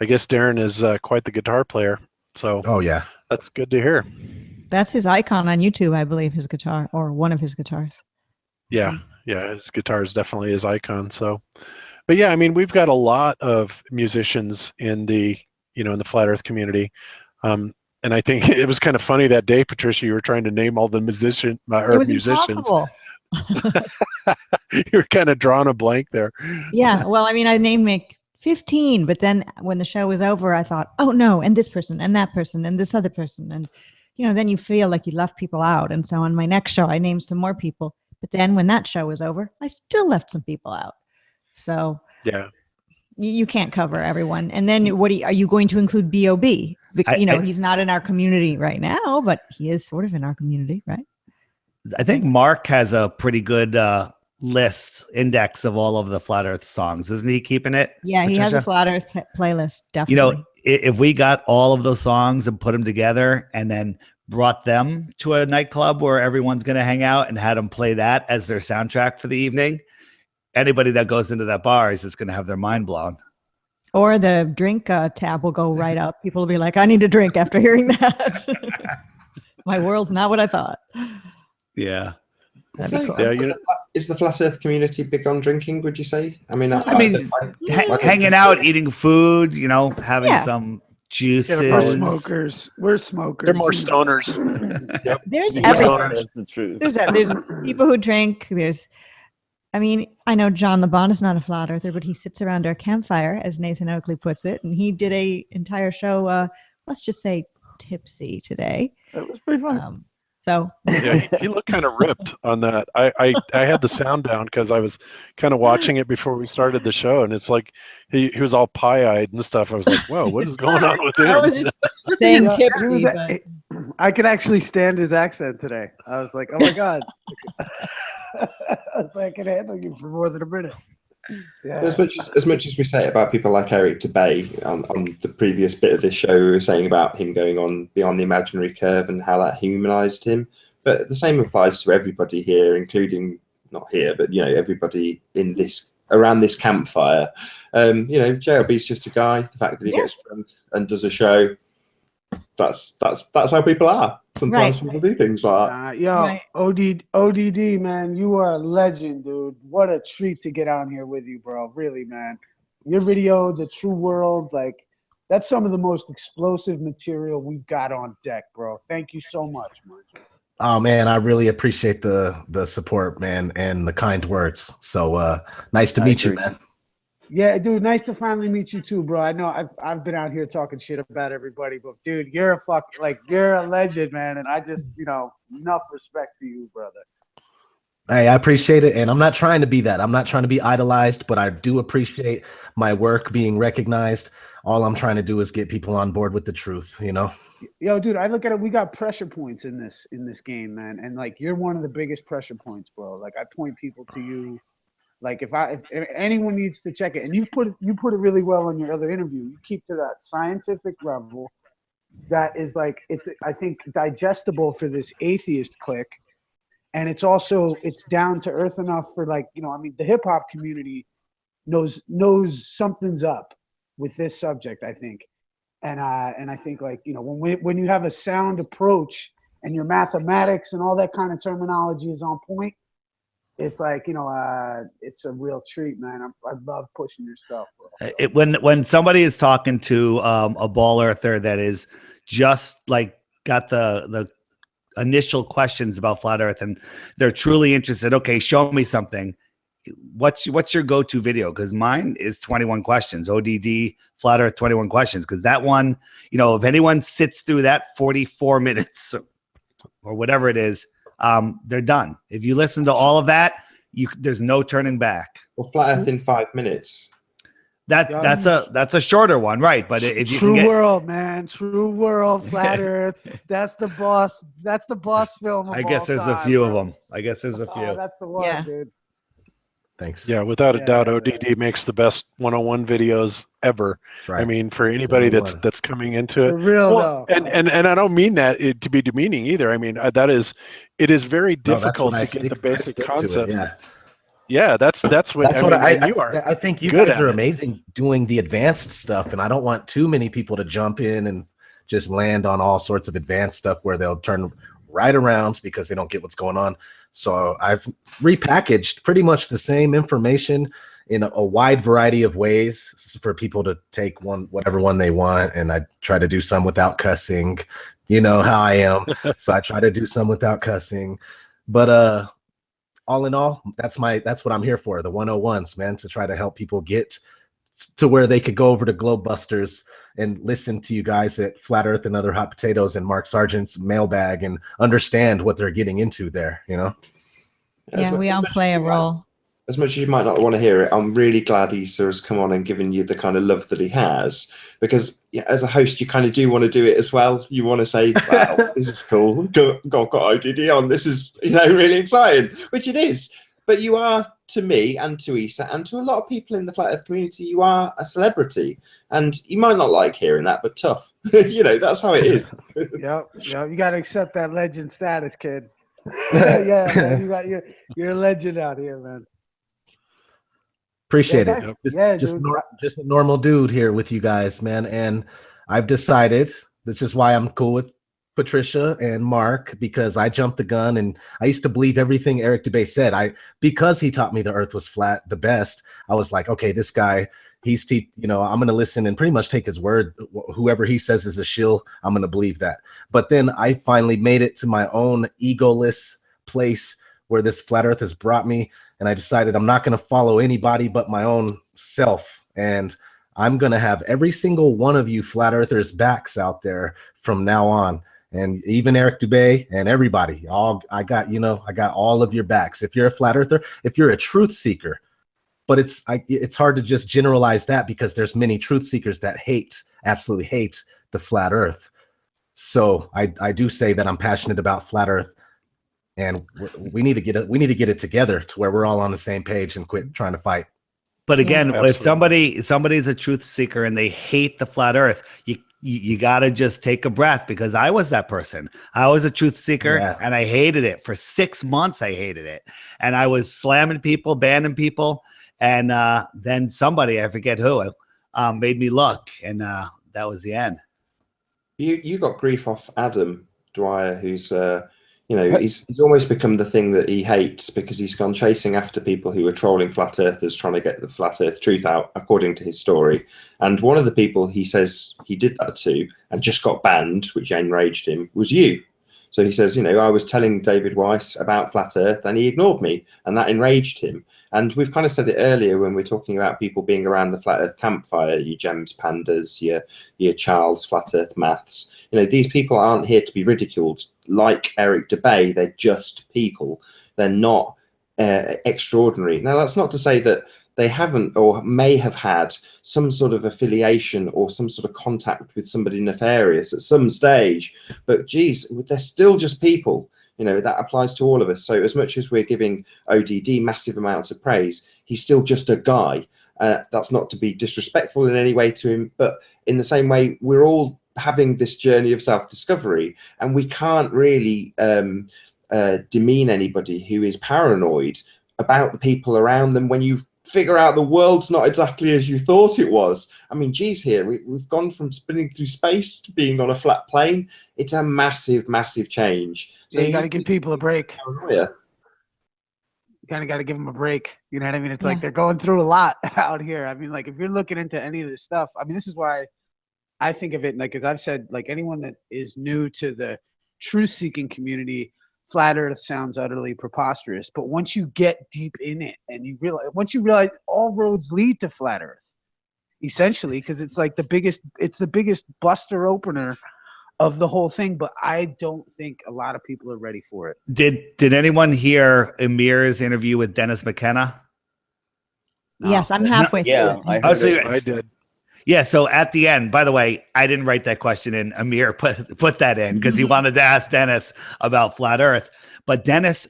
I guess Darren is quite the guitar player. So oh yeah, that's good to hear. That's his icon on YouTube, I believe, his guitar, or one of his guitars. Yeah, his guitar is definitely his icon. So, but yeah, I mean, we've got a lot of musicians in the Flat Earth community, and I think it was kind of funny that day, Patricia, you were trying to name all the musicians. Impossible. You were kind of drawing a blank there. Yeah, well, I mean, I named like 15, but then when the show was over, I thought, oh no, and this person, and that person, and this other person, and then you feel like you left people out. And so on my next show, I named some more people. But then when that show was over, I still left some people out. So yeah, you can't cover everyone. And then are you going to include B.O.B.? He's not in our community right now, but he is sort of in our community, right? I think Mark has a pretty good index of all of the Flat Earth songs. Isn't he keeping it? Yeah, Patricia? He has a Flat Earth playlist, definitely. If we got all of those songs and put them together and then brought them to a nightclub where everyone's going to hang out and had them play that as their soundtrack for the evening, anybody that goes into that bar is just going to have their mind blown. Or the drink tab will go right up. People will be like, I need a drink after hearing that. My world's not what I thought. Yeah. That'd be cool. Yeah, is the Flat Earth community big on drinking, would you say? I mean, hanging out, eating food, having some juices. Yeah, we're smokers. We're smokers. They're more stoners. Yep. There's Yeah, everything. that's the truth. There's people who drink. I mean, I know John LeBon is not a flat earther, but he sits around our campfire, as Nathan Oakley puts it, and he did a entire show. Let's just say tipsy today. That was pretty fun. So Yeah, he looked kind of ripped on that. I had the sound down because I was kind of watching it before we started the show, and it's like he was all pie-eyed and stuff. I was like, whoa, what is going on with him? I was just saying Yeah, tipsy. he was I could actually stand his accent today. I was like, oh my God. I was like, I can handle you for more than a minute. Yeah. As much as we say about people like Eric Debay on the previous bit of this show, we were saying about him going on beyond the imaginary curve and how that humanized him. But the same applies to everybody here, including not here, but everybody in this around this campfire. JLB's just a guy. The fact that he gets drunk and does a show, that's how people are. Sometimes people do things like that. ODD, man, you are a legend, dude. What a treat to get on here with you, bro. Really, man. Your video, The True World, like, that's some of the most explosive material we've got on deck, bro. Thank you so much, man. Oh man, I really appreciate the support, man, and the kind words. So nice to meet you, man. Yeah, dude, nice to finally meet you too, bro. I know I've been out here talking shit about everybody, but dude, you're a legend, man, and I just, enough respect to you, brother. Hey, I appreciate it, and I'm not trying to be that. I'm not trying to be idolized, but I do appreciate my work being recognized. All I'm trying to do is get people on board with the truth, Yo, dude, I look at it. We got pressure points in this game, man, and like you're one of the biggest pressure points, bro. Like I point people to you. Like if anyone needs to check it, and you put it really well in your other interview. You keep to that scientific level that is like I think digestible for this atheist clique, and it's down to earth enough for the hip hop community knows something's up with this subject, I think, and I think when you have a sound approach and your mathematics and all that kind of terminology is on point. It's like, it's a real treat, man. I love pushing your stuff, bro. When somebody is talking to a ball earther that is just like got the initial questions about flat earth and they're truly interested, okay, show me something. What's your go-to video? Because mine is 21 questions, ODD flat earth 21 questions. Because that one, if anyone sits through that 44 minutes or whatever it is, they're done. If you listen to all of that, there's no turning back. Well, flat earth in 5 minutes. That's a shorter one, right? But if you True World, man, True World, flat earth. That's the boss. That's the boss film. I guess there's a few of them. I guess there's a few. Oh, that's the one, dude. Thanks. Yeah, without a doubt, ODD makes the best 101 videos ever. Right. I mean, for anybody that's coming into it. For real, though. And I don't mean that to be demeaning either. I mean, it is very difficult to get the basic concept. Yeah, that's what you are. I think you guys are amazing doing the advanced stuff, and I don't want too many people to jump in and just land on all sorts of advanced stuff where they'll turn right around because they don't get what's going on. So I've repackaged pretty much the same information in a wide variety of ways for people to take whatever one they want. And I try to do some without cussing. You know how I am. So I try to do some without cussing. But all in all, that's what I'm here for. The 101s, man, to try to help people get to where they could go over to Globebusters and listen to you guys at Flat Earth and Other Hot Potatoes and Mark Sargent's Mailbag and understand what they're getting into there, Yeah, we all play a role. As much as you might not want to hear it, I'm really glad Issa has come on and given you the kind of love that he has, because as a host, you kind of do want to do it as well. You want to say, wow, this is cool. Got ODD on. This is, really exciting, which it is. But you are, to me and to Issa and to a lot of people in the Flat Earth community, you are a celebrity. And you might not like hearing that, but tough. That's how it is. Yep. You got to accept that legend status, kid. Yeah, man, you're a legend out here, man. Appreciate it. Just a normal dude here with you guys, man. And I've decided this is why I'm cool with Patricia and Mark, because I jumped the gun and I used to believe everything Eric Dubay said. Because he taught me the earth was flat the best, I was like, okay, this guy, I'm going to listen and pretty much take his word. Whoever he says is a shill, I'm going to believe that. But then I finally made it to my own egoless place where this flat earth has brought me. And I decided I'm not going to follow anybody but my own self. And I'm going to have every single one of you flat earthers backs out there from now on. And even Eric Dubay and everybody, I got all of your backs. If you're a flat earther, if you're a truth seeker, but it's hard to just generalize that because there's many truth seekers that absolutely hate the flat earth. So I do say that I'm passionate about flat earth, and we need to get it together to where we're all on the same page and quit trying to fight. But again, Yeah, if somebody's a truth seeker and they hate the flat earth, you got to just take a breath, because I was that person. I was a truth seeker and I hated it. For 6 months, I hated it. And I was slamming people, banning people. And then somebody, I forget who, made me look. And that was the end. You got grief off Adam Dwyer, who's he's almost become the thing that he hates, because he's gone chasing after people who are trolling flat earthers, trying to get the flat earth truth out, according to his story. And one of the people he says he did that to and just got banned, which enraged him, was you. So he says, I was telling David Weiss about flat earth and he ignored me, and that enraged him. And we've kind of said it earlier when we're talking about people being around the flat earth campfire, your James Pandas, your Charles flat earth maths. These people aren't here to be ridiculed. Like Eric Dubay, they're just people. They're not extraordinary. Now, that's not to say that they haven't or may have had some sort of affiliation or some sort of contact with somebody nefarious at some stage. But geez, they're still just people. That applies to all of us. So as much as we're giving ODD massive amounts of praise, he's still just a guy. That's not to be disrespectful in any way to him, but in the same way, we're all having this journey of self-discovery, and we can't really demean anybody who is paranoid about the people around them when you figure out the world's not exactly as you thought it was. I mean, geez, here we've gone from spinning through space to being on a flat plane. It's a massive, massive change. So you got to give people a break. Paranoia. You kind of got to give them a break. You know what I mean? It's like they're going through a lot out here. I mean, like if you're looking into any of this stuff, I mean, this is why I think of it like, as I've said, like anyone that is new to the truth-seeking community, flat earth sounds utterly preposterous. But once you get deep in it and you realize all roads lead to flat earth, essentially, because it's like the biggest buster opener of the whole thing. But I don't think a lot of people are ready for it. Did anyone hear Amir's interview with Dennis McKenna? No. Yes, I'm halfway through. Yeah, I did. Yeah, so at the end, by the way, I didn't write that question in. Amir put that in because he wanted to ask Dennis about flat Earth. But Dennis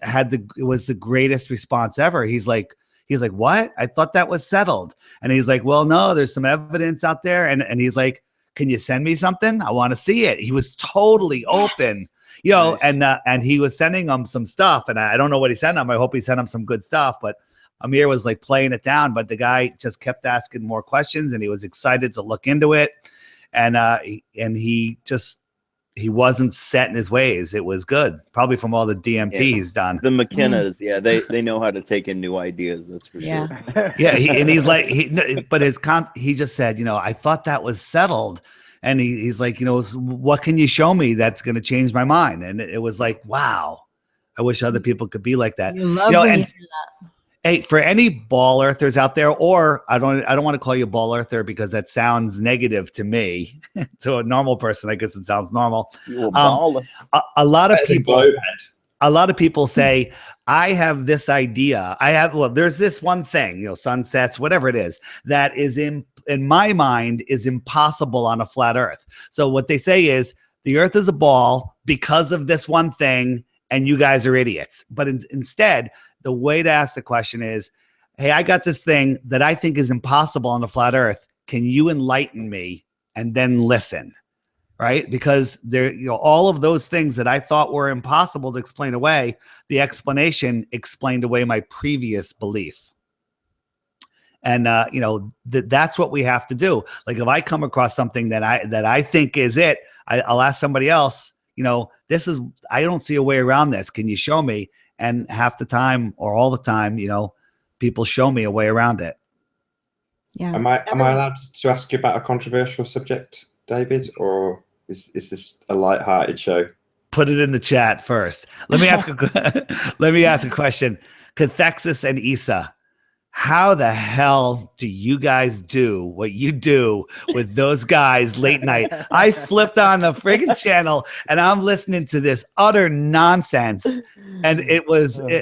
was the greatest response ever. He's like, what? I thought that was settled. And he's like, well, no, there's some evidence out there. And he's like, can you send me something? I want to see it. He was totally open, nice. And he was sending him some stuff. And I don't know what he sent him. I hope he sent him some good stuff. But Amir was like playing it down, but the guy just kept asking more questions, and he was excited to look into it. And he wasn't set in his ways. It was good, probably from all the DMT he's done. The McKennas, they know how to take in new ideas. That's for sure. Yeah, he's like, he just said, I thought that was settled, and he's like, what can you show me that's going to change my mind? And it was like, wow, I wish other people could be like that. You love when you hear that. Hey, for any ball earthers out there, or I don't want to call you a ball earther because that sounds negative to me. To a normal person, I guess it sounds normal. A lot of people say, I have this idea. There's this one thing, sunsets, whatever it is, that is in my mind is impossible on a flat earth. So what they say is the earth is a ball because of this one thing, and you guys are idiots. But instead, the way to ask the question is, hey, I got this thing that I think is impossible on the flat earth. Can you enlighten me? And then listen, right? Because there, all of those things that I thought were impossible to explain away, the explanation explained away my previous belief. And, that's what we have to do. Like if I come across something that I think is it, I'll ask somebody else, I don't see a way around this. Can you show me? And half the time or all the time, people show me a way around it. Yeah. Am I allowed to ask you about a controversial subject, David, or is this a light-hearted show? Put it in the chat first. Let me ask a question. Cathexis and Issa, how the hell do you guys do what you do with those guys late night? I flipped on the friggin' channel and I'm listening to this utter nonsense. And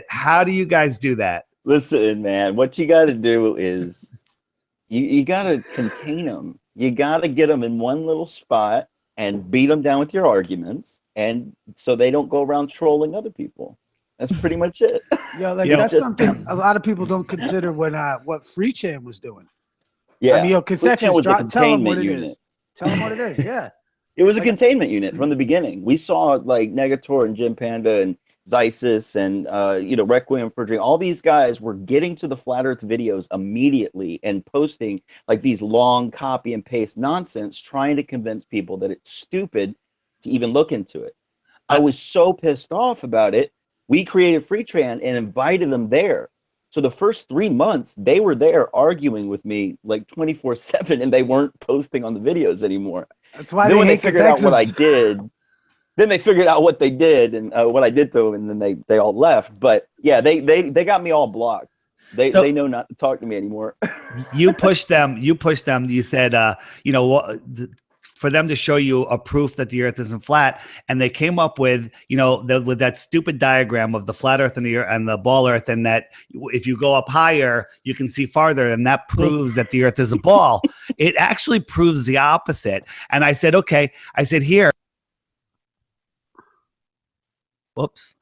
how do you guys do that? Listen, man, what you got to do is you got to contain them. You got to get them in one little spot and beat them down with your arguments, and so they don't go around trolling other people. That's pretty much it. Yeah, like that's something a lot of people don't consider what FreeChan was doing. Yeah, I mean, FreeChan was a containment unit. Tell them what it is. Yeah, it was a containment unit from the beginning. We saw like Negator and Jim Panda and Zysis and Requiem for a Dream. All these guys were getting to the Flat Earth videos immediately and posting like these long copy and paste nonsense, trying to convince people that it's stupid to even look into it. I was so pissed off about it. We created FreeChan and invited them there. So the first 3 months, they were there arguing with me like 24/7, and they weren't posting on the videos anymore. That's why then when they figured out what I did, then they figured out what they did and what I did to them, and then they all left. But yeah, they got me all blocked. They know not to talk to me anymore. You pushed them. You said, for them to show you a proof that the Earth isn't flat, and they came up with, with that stupid diagram of the flat Earth and the ball Earth, and that if you go up higher, you can see farther, and that proves that the Earth is a ball. It actually proves the opposite. And I said, okay. I said, here. Whoops.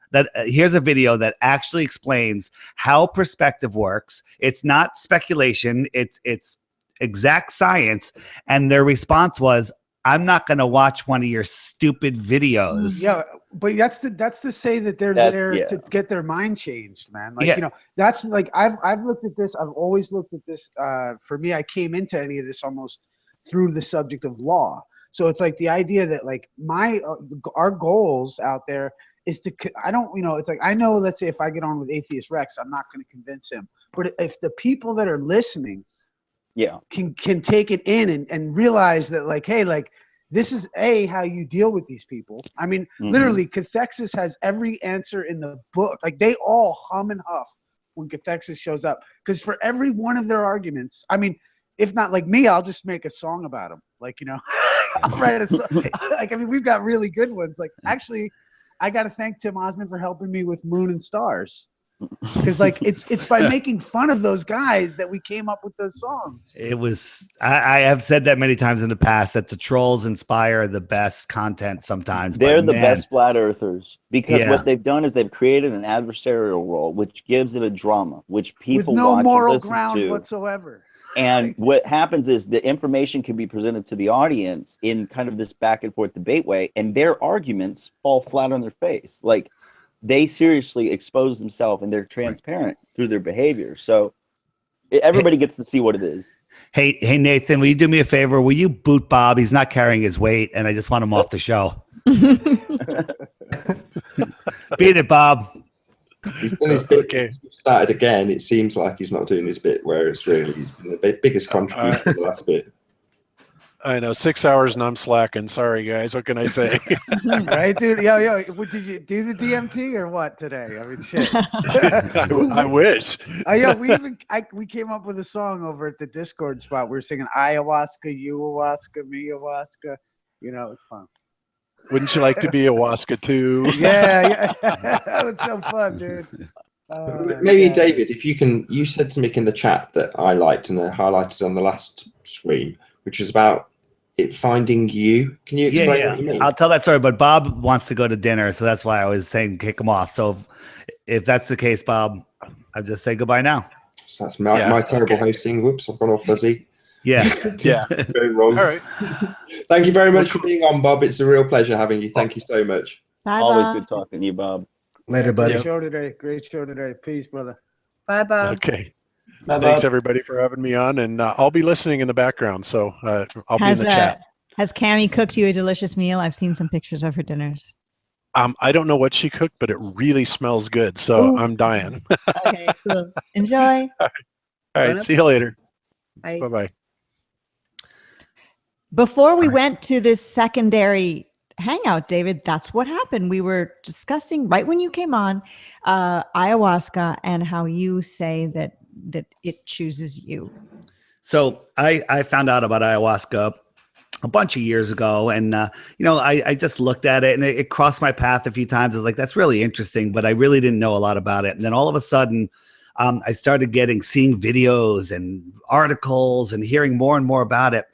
Here's a video that actually explains how perspective works. It's not speculation. It's exact science. And their response was, I'm not going to watch one of your stupid videos. Yeah, but that's to say that they're there to get their mind changed, man. Like, that's like I've looked at this. I've always looked at this. For me, I came into any of this almost through the subject of law. So it's like the idea that like our goals out there is to, it's like, I know, let's say if I get on with Atheist Rex, I'm not going to convince him. But if the people that are listening can take it in and realize that like, hey, like this is how you deal with these people. I mean, literally Cathexis has every answer in the book. Like they all hum and huff when Cathexis shows up. Because for every one of their arguments, I mean, if not like me, I'll just make a song about them. Like, I'll write a song. Like, I mean, we've got really good ones. Like actually, I got to thank Tim Osmond for helping me with Moon and Stars. Because like it's by making fun of those guys that we came up with those songs. It was I have said that many times in the past that the trolls inspire the best content sometimes. They're the best flat earthers because what they've done is they've created an adversarial role which gives it a drama which people with no watch moral and listen ground to. whatsoever. And what happens is the information can be presented to the audience in kind of this back and forth debate way, and their arguments fall flat on their face. Like they seriously expose themselves and they're transparent through their behavior. So everybody gets to see what it is. Hey, Nathan, will you do me a favor? Will you boot Bob? He's not carrying his weight and I just want him off the show. Beat it, Bob. He's done his bit. Okay. Started again. It seems like he's not doing his bit, whereas really he's been the biggest contributor to the last bit. I know, 6 hours and I'm slacking. Sorry, guys. What can I say? Right, dude? Yo, did you do the DMT or what today? I mean, shit. I wish. We came up with a song over at the Discord spot. We were singing Ayahuasca, you-awaska, me-awaska. It's fun. Wouldn't you like to be Ayahuasca too? Yeah. That was so fun, dude. Maybe David, if you said something in the chat that I liked and I highlighted on the last screen, which was about it finding you. Can you explain what you mean? I'll tell that story, but Bob wants to go to dinner, so that's why I was saying kick him off. So if that's the case, Bob, I'll just say goodbye now. So that's my terrible hosting. Whoops, I've gone all fuzzy. Yeah. Very wrong. All right. Thank you very much for being on, Bob. It's a real pleasure having you. Thank you so much. Bye, Always Bob. good talking to you, Bob. Later, buddy. Great show today. Peace, brother. Bye, Bob. Okay. Bye, Thanks Bob. everybody for having me on, and I'll be listening in the background, so I'll be in the chat. Has Cammie cooked you a delicious meal? I've seen some pictures of her dinners. I don't know what she cooked, but it really smells good, so I'm dying. Okay, cool. Enjoy. All right, see you later. Bye. Bye-bye. Before we went to this secondary hangout, David, that's what happened. We were discussing right when you came on ayahuasca and how you say that it chooses you. So I found out about ayahuasca a bunch of years ago, and I just looked at it, and it crossed my path a few times. I was like, that's really interesting, but I really didn't know a lot about it. And then all of a sudden, I started seeing videos and articles and hearing more and more about it.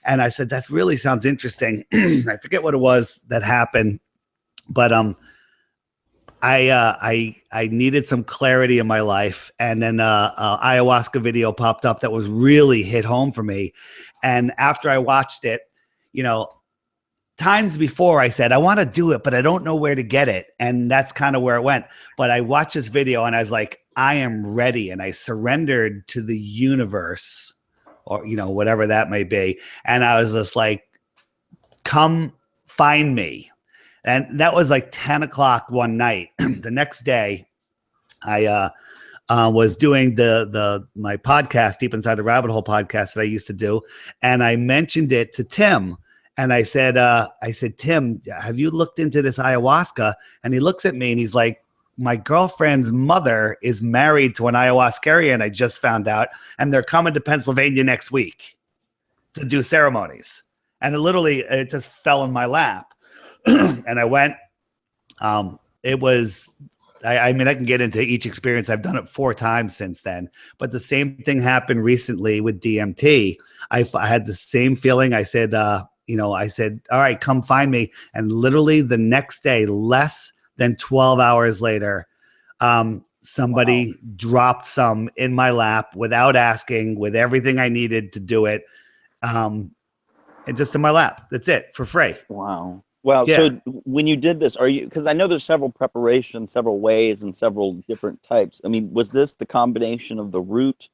And I said, that really sounds interesting. I forget what it was that happened, but I needed some clarity in my life, and then a ayahuasca video popped up that was really hit home for me. And after I watched it, times before I said, I want to do it, but I don't know where to get it. And that's kind of where it went. But I watched this video and I was like, I am ready. And I surrendered to the universe, or, whatever that may be. And I was just like, come find me. And that was like 10 o'clock one night. The next day, I was doing my podcast, Deep Inside the Rabbit Hole podcast that I used to do. And I mentioned it to Tim. And I said, Tim, have you looked into this ayahuasca? And he looks at me and he's like, my girlfriend's mother is married to an ayahuascarian, I just found out, and they're coming to Pennsylvania next week to do ceremonies. And it just fell in my lap. And I went. It was, I mean, I can get into each experience. I've done it 4 times since then. But the same thing happened recently with DMT. I had the same feeling. I said, all right, come find me. And literally the next day, less than 12 hours later, somebody dropped some in my lap without asking, with everything I needed to do it. And just in my lap. That's it, for free. Wow. Well, Yeah. so when you did this, because I know there's several preparations, several ways, and several different types. I mean, was this the combination of the root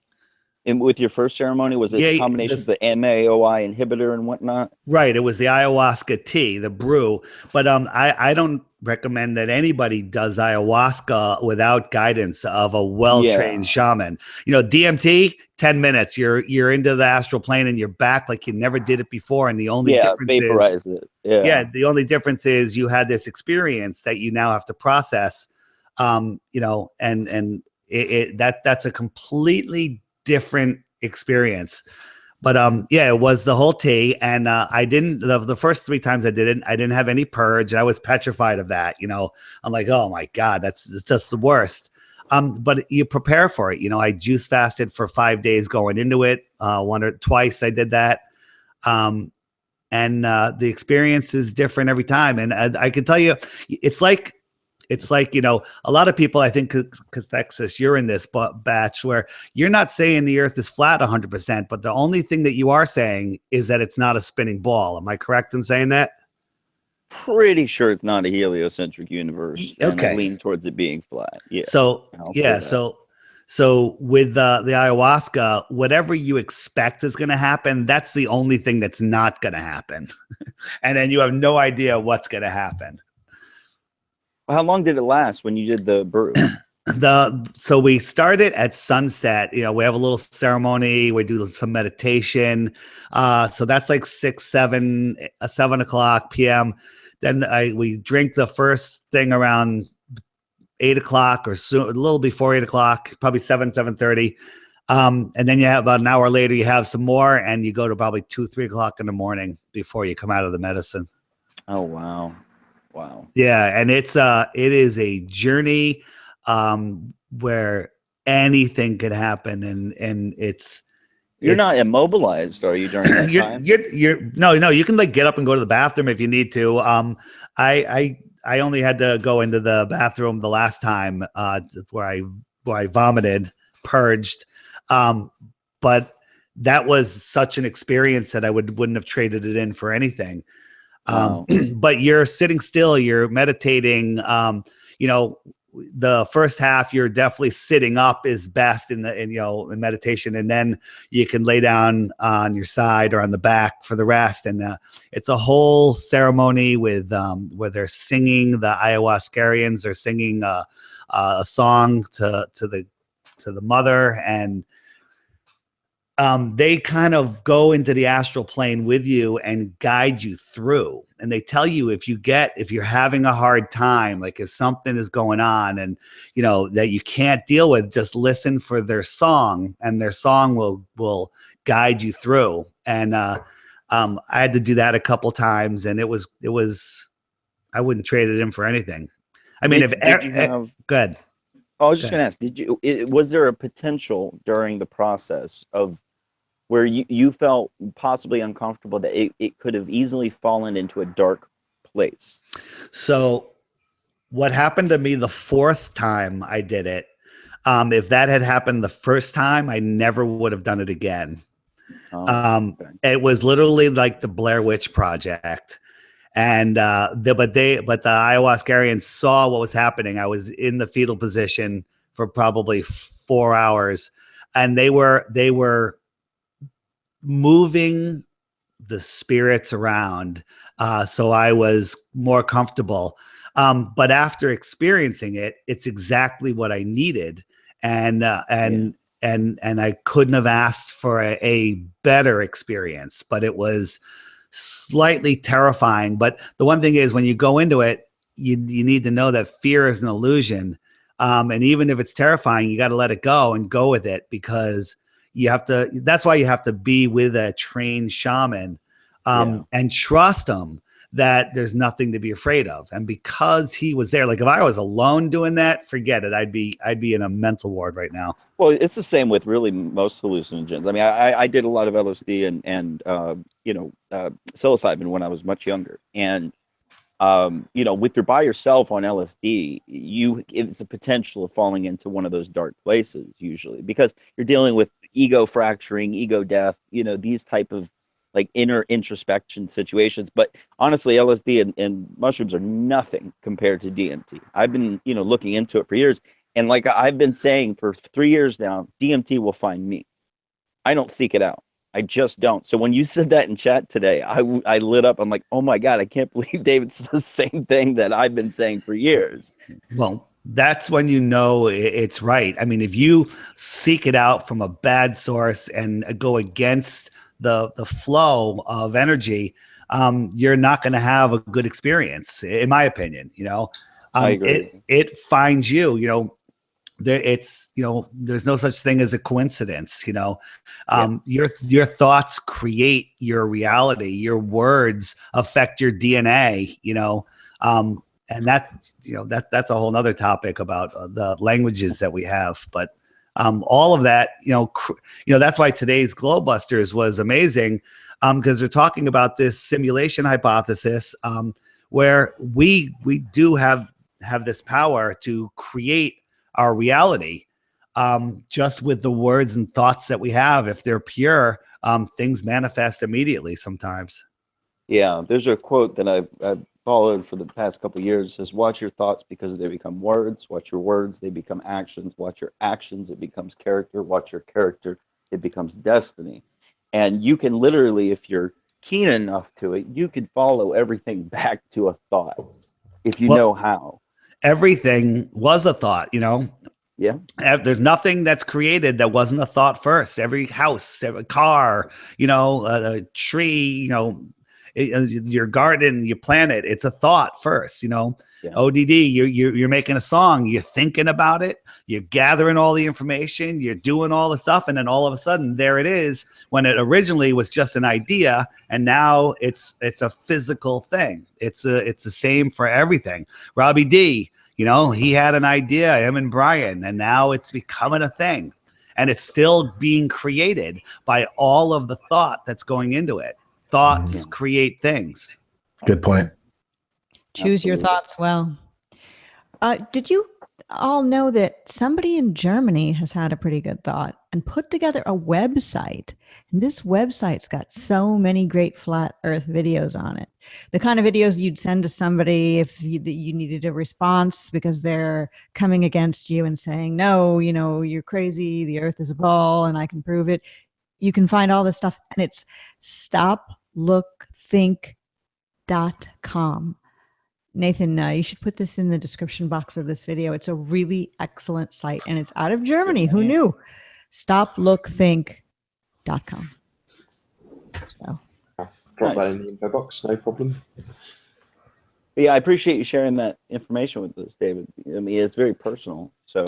with your first ceremony? Was it a combination of the MAOI inhibitor and whatnot? Right. It was the ayahuasca tea, the brew. But I don't recommend that anybody does ayahuasca without guidance of a well-trained shaman. DMT, 10 minutes, you're into the astral plane and you're back like you never did it before. And the only difference vaporize it. Yeah. The only difference is you had this experience that you now have to process. And that's a completely different experience. But it was the whole tea. And I didn't, the first 3 times I didn't have any purge. I was petrified of that. I'm like, oh my God, it's just the worst. But you prepare for it. I juice fasted for 5 days going into it. Twice I did that. And the experience is different every time. And I can tell you, it's like, a lot of people, I think, Cathexis, you're in this batch where you're not saying the earth is flat 100%, but the only thing that you are saying is that it's not a spinning ball. Am I correct in saying that? Pretty sure it's not a heliocentric universe. Okay. And I lean towards it being flat. Yeah. So with the ayahuasca, whatever you expect is going to happen, that's the only thing that's not going to happen. And then you have no idea what's going to happen. How long did it last when you did the brew? So we started at sunset. We have a little ceremony. We do some meditation. So that's like 7 o'clock p.m. Then we drink the first thing around 8 o'clock or so, a little before 8 o'clock, probably 7:30. And then you have about an hour later, you have some more, and you go to probably 2-3 o'clock in the morning before you come out of the medicine. Oh, wow. Wow. Yeah. And it is a journey where anything could happen. And you're not immobilized, are you, during that time? No, you can get up and go to the bathroom if you need to. I only had to go into the bathroom the last time where I vomited, purged. But that was such an experience that I wouldn't have traded it in for anything. Wow. But you're sitting still, you're meditating. The first half, you're definitely sitting up is best in meditation. And then you can lay down on your side or on the back for the rest. And it's a whole ceremony with where they're singing, the ayahuascarians are singing a song to the mother. And they kind of go into the astral plane with you and guide you through. And they tell you if you're having a hard time, like if something is going on and, you know, that you can't deal with, just listen for their song, and their song will guide you through. And I had to do that a couple times, and it was I wouldn't trade it in for anything. I mean, good. I was just going to ask, was there a potential during the process of where you felt possibly uncomfortable that it could have easily fallen into a dark place? So what happened to me the fourth time I did it, if that had happened the first time, I never would have done it again. Okay. It was literally like the Blair Witch Project. And but the ayahuascarians saw what was happening. I was in the fetal position for probably 4 hours, and they were moving the spirits around, so I was more comfortable. But after experiencing it, it's exactly what I needed, and I couldn't have asked for a better experience. But it was slightly terrifying. But the one thing is, when you go into it, you need to know that fear is an illusion. And even if it's terrifying, you got to let it go and go with it, because that's why you have to be with a trained shaman, and trust them that there's nothing to be afraid of. And because he was there, like if I was alone doing that, forget it. I'd be in a mental ward right now. Well, it's the same with really most hallucinogens. I mean, I did a lot of LSD and psilocybin when I was much younger. And, with you're by yourself on LSD, it's a potential of falling into one of those dark places usually, because you're dealing with ego fracturing, ego death, these type of like inner introspection situations. But honestly, LSD and mushrooms are nothing compared to DMT. I've been, looking into it for years. And like I've been saying for 3 years now, DMT will find me. I don't seek it out. I just don't. So when you said that in chat today, I lit up. I'm like, oh my God, I can't believe David's the same thing that I've been saying for years. Well, that's when you know it's right. I mean, if you seek it out from a bad source and go against the flow of energy, you're not going to have a good experience, in my opinion. I agree. It finds you. There's no such thing as a coincidence. Your thoughts create your reality. Your words affect your DNA. And that's a whole nother topic about the languages that we have. But all of that, that's why today's Glowbusters was amazing, because they're talking about this simulation hypothesis, where we do have this power to create our reality, just with the words and thoughts that we have. If they're pure, things manifest immediately sometimes. Yeah, there's a quote that I've followed for the past couple of years. It says, watch your thoughts because they become words. Watch your words, they become actions. Watch your actions, it becomes character. Watch your character, it becomes destiny. And you can literally, if you're keen enough to it, you can follow everything back to a thought if you know how. Everything was a thought, Yeah. There's nothing that's created that wasn't a thought first. Every house, every car, a tree, your garden, your planet, it's a thought first, Yeah. ODD, you're making a song, you're thinking about it, you're gathering all the information, you're doing all the stuff, and then all of a sudden there it is, when it originally was just an idea, and now it's a physical thing. It's the same for everything. Robbie D, he had an idea, him and Brian, and now it's becoming a thing, and it's still being created by all of the thought that's going into it. Thoughts create things. Good point. Choose your thoughts well. Did you all know that somebody in Germany has had a pretty good thought and put together a website? And this website's got so many great flat earth videos on it. The kind of videos you'd send to somebody if you needed a response because they're coming against you and saying, no, you're crazy. The earth is a ball and I can prove it. You can find all this stuff, and it's stoplookthink.com. Nathan, you should put this in the description box of this video. It's a really excellent site, and it's out of Germany. Who knew? Stoplookthink.com. So. Drop that in the info box, no problem. Yeah, I appreciate you sharing that information with us, David. I mean, it's very personal. So,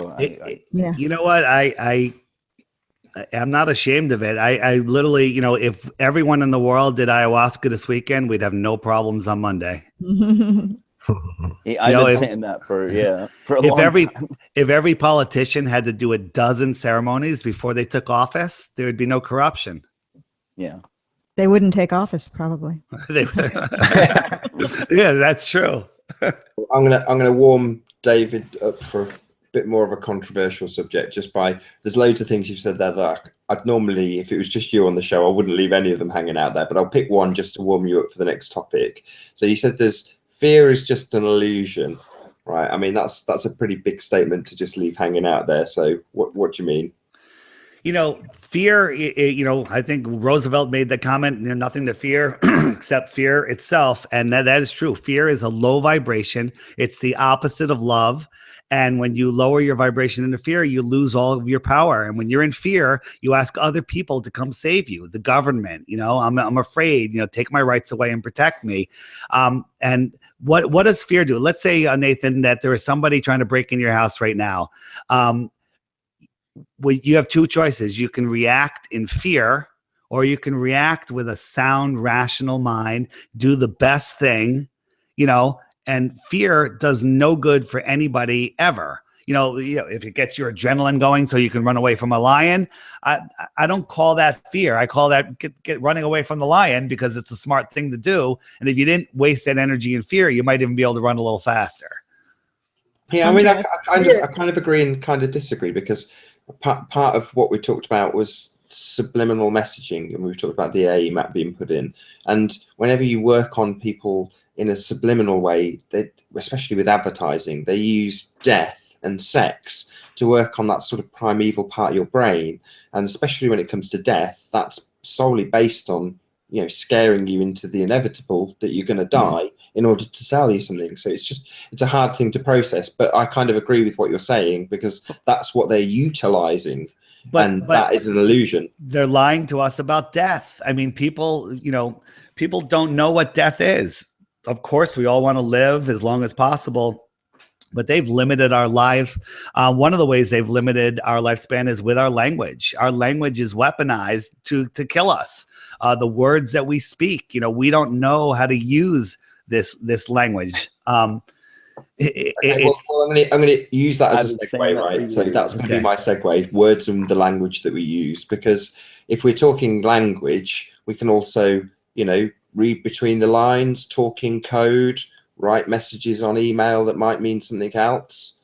Yeah. You know what? I'm not ashamed of it. I literally, you know, if everyone in the world did ayahuasca this weekend, we'd have no problems on Monday. I've been saying that for a long time. If every politician had to do a dozen ceremonies before they took office, there would be no corruption. Yeah. They wouldn't take office, probably. Yeah, that's true. I'm gonna warm David up for a bit more of a controversial subject. There's loads of things you've said there that I'd normally, if it was just you on the show, I wouldn't leave any of them hanging out there. But I'll pick one just to warm you up for the next topic. So you said fear is just an illusion, right? I mean, that's a pretty big statement to just leave hanging out there. So what do you mean? You know, fear, you know, I think Roosevelt made the comment, you know, nothing to fear except fear itself. And that is true. Fear is a low vibration. It's the opposite of love. And when you lower your vibration into fear, you lose all of your power. And when you're in fear, you ask other people to come save you, the government, you know, I'm afraid, you know, take my rights away and protect me. And what does fear do? Let's say, Nathan, that there is somebody trying to break in your house right now. You have two choices. You can react in fear, or you can react with a sound, rational mind, do the best thing, you know, and fear does no good for anybody ever. You know, if it gets your adrenaline going so you can run away from a lion, I don't call that fear. I call that get running away from the lion, because it's a smart thing to do. And if you didn't waste that energy in fear, you might even be able to run a little faster. Yeah, I mean, I kind of agree and kind of disagree, because part of what we talked about was subliminal messaging, and we talked about the AE map being put in. And whenever you work on people in a subliminal way, especially with advertising, they use death and sex to work on that sort of primeval part of your brain. And especially when it comes to death, that's solely based on, you know, scaring you into the inevitable that you're going to die in order to sell you something. So it's a hard thing to process, but I kind of agree with what you're saying, because that's what they're utilizing. But that is an illusion. They're lying to us about death. I mean, people don't know what death is. Of course, we all want to live as long as possible, but they've limited our lives. One of the ways they've limited our lifespan is with our language. Our language is weaponized to kill us. The words that we speak, you know, we don't know how to use this language. I'm going to use that as a segue, right? So that's going to be my segue, words and the language that we use. Because if we're talking language, we can also, you know, read between the lines, talk in code, write messages on email that might mean something else.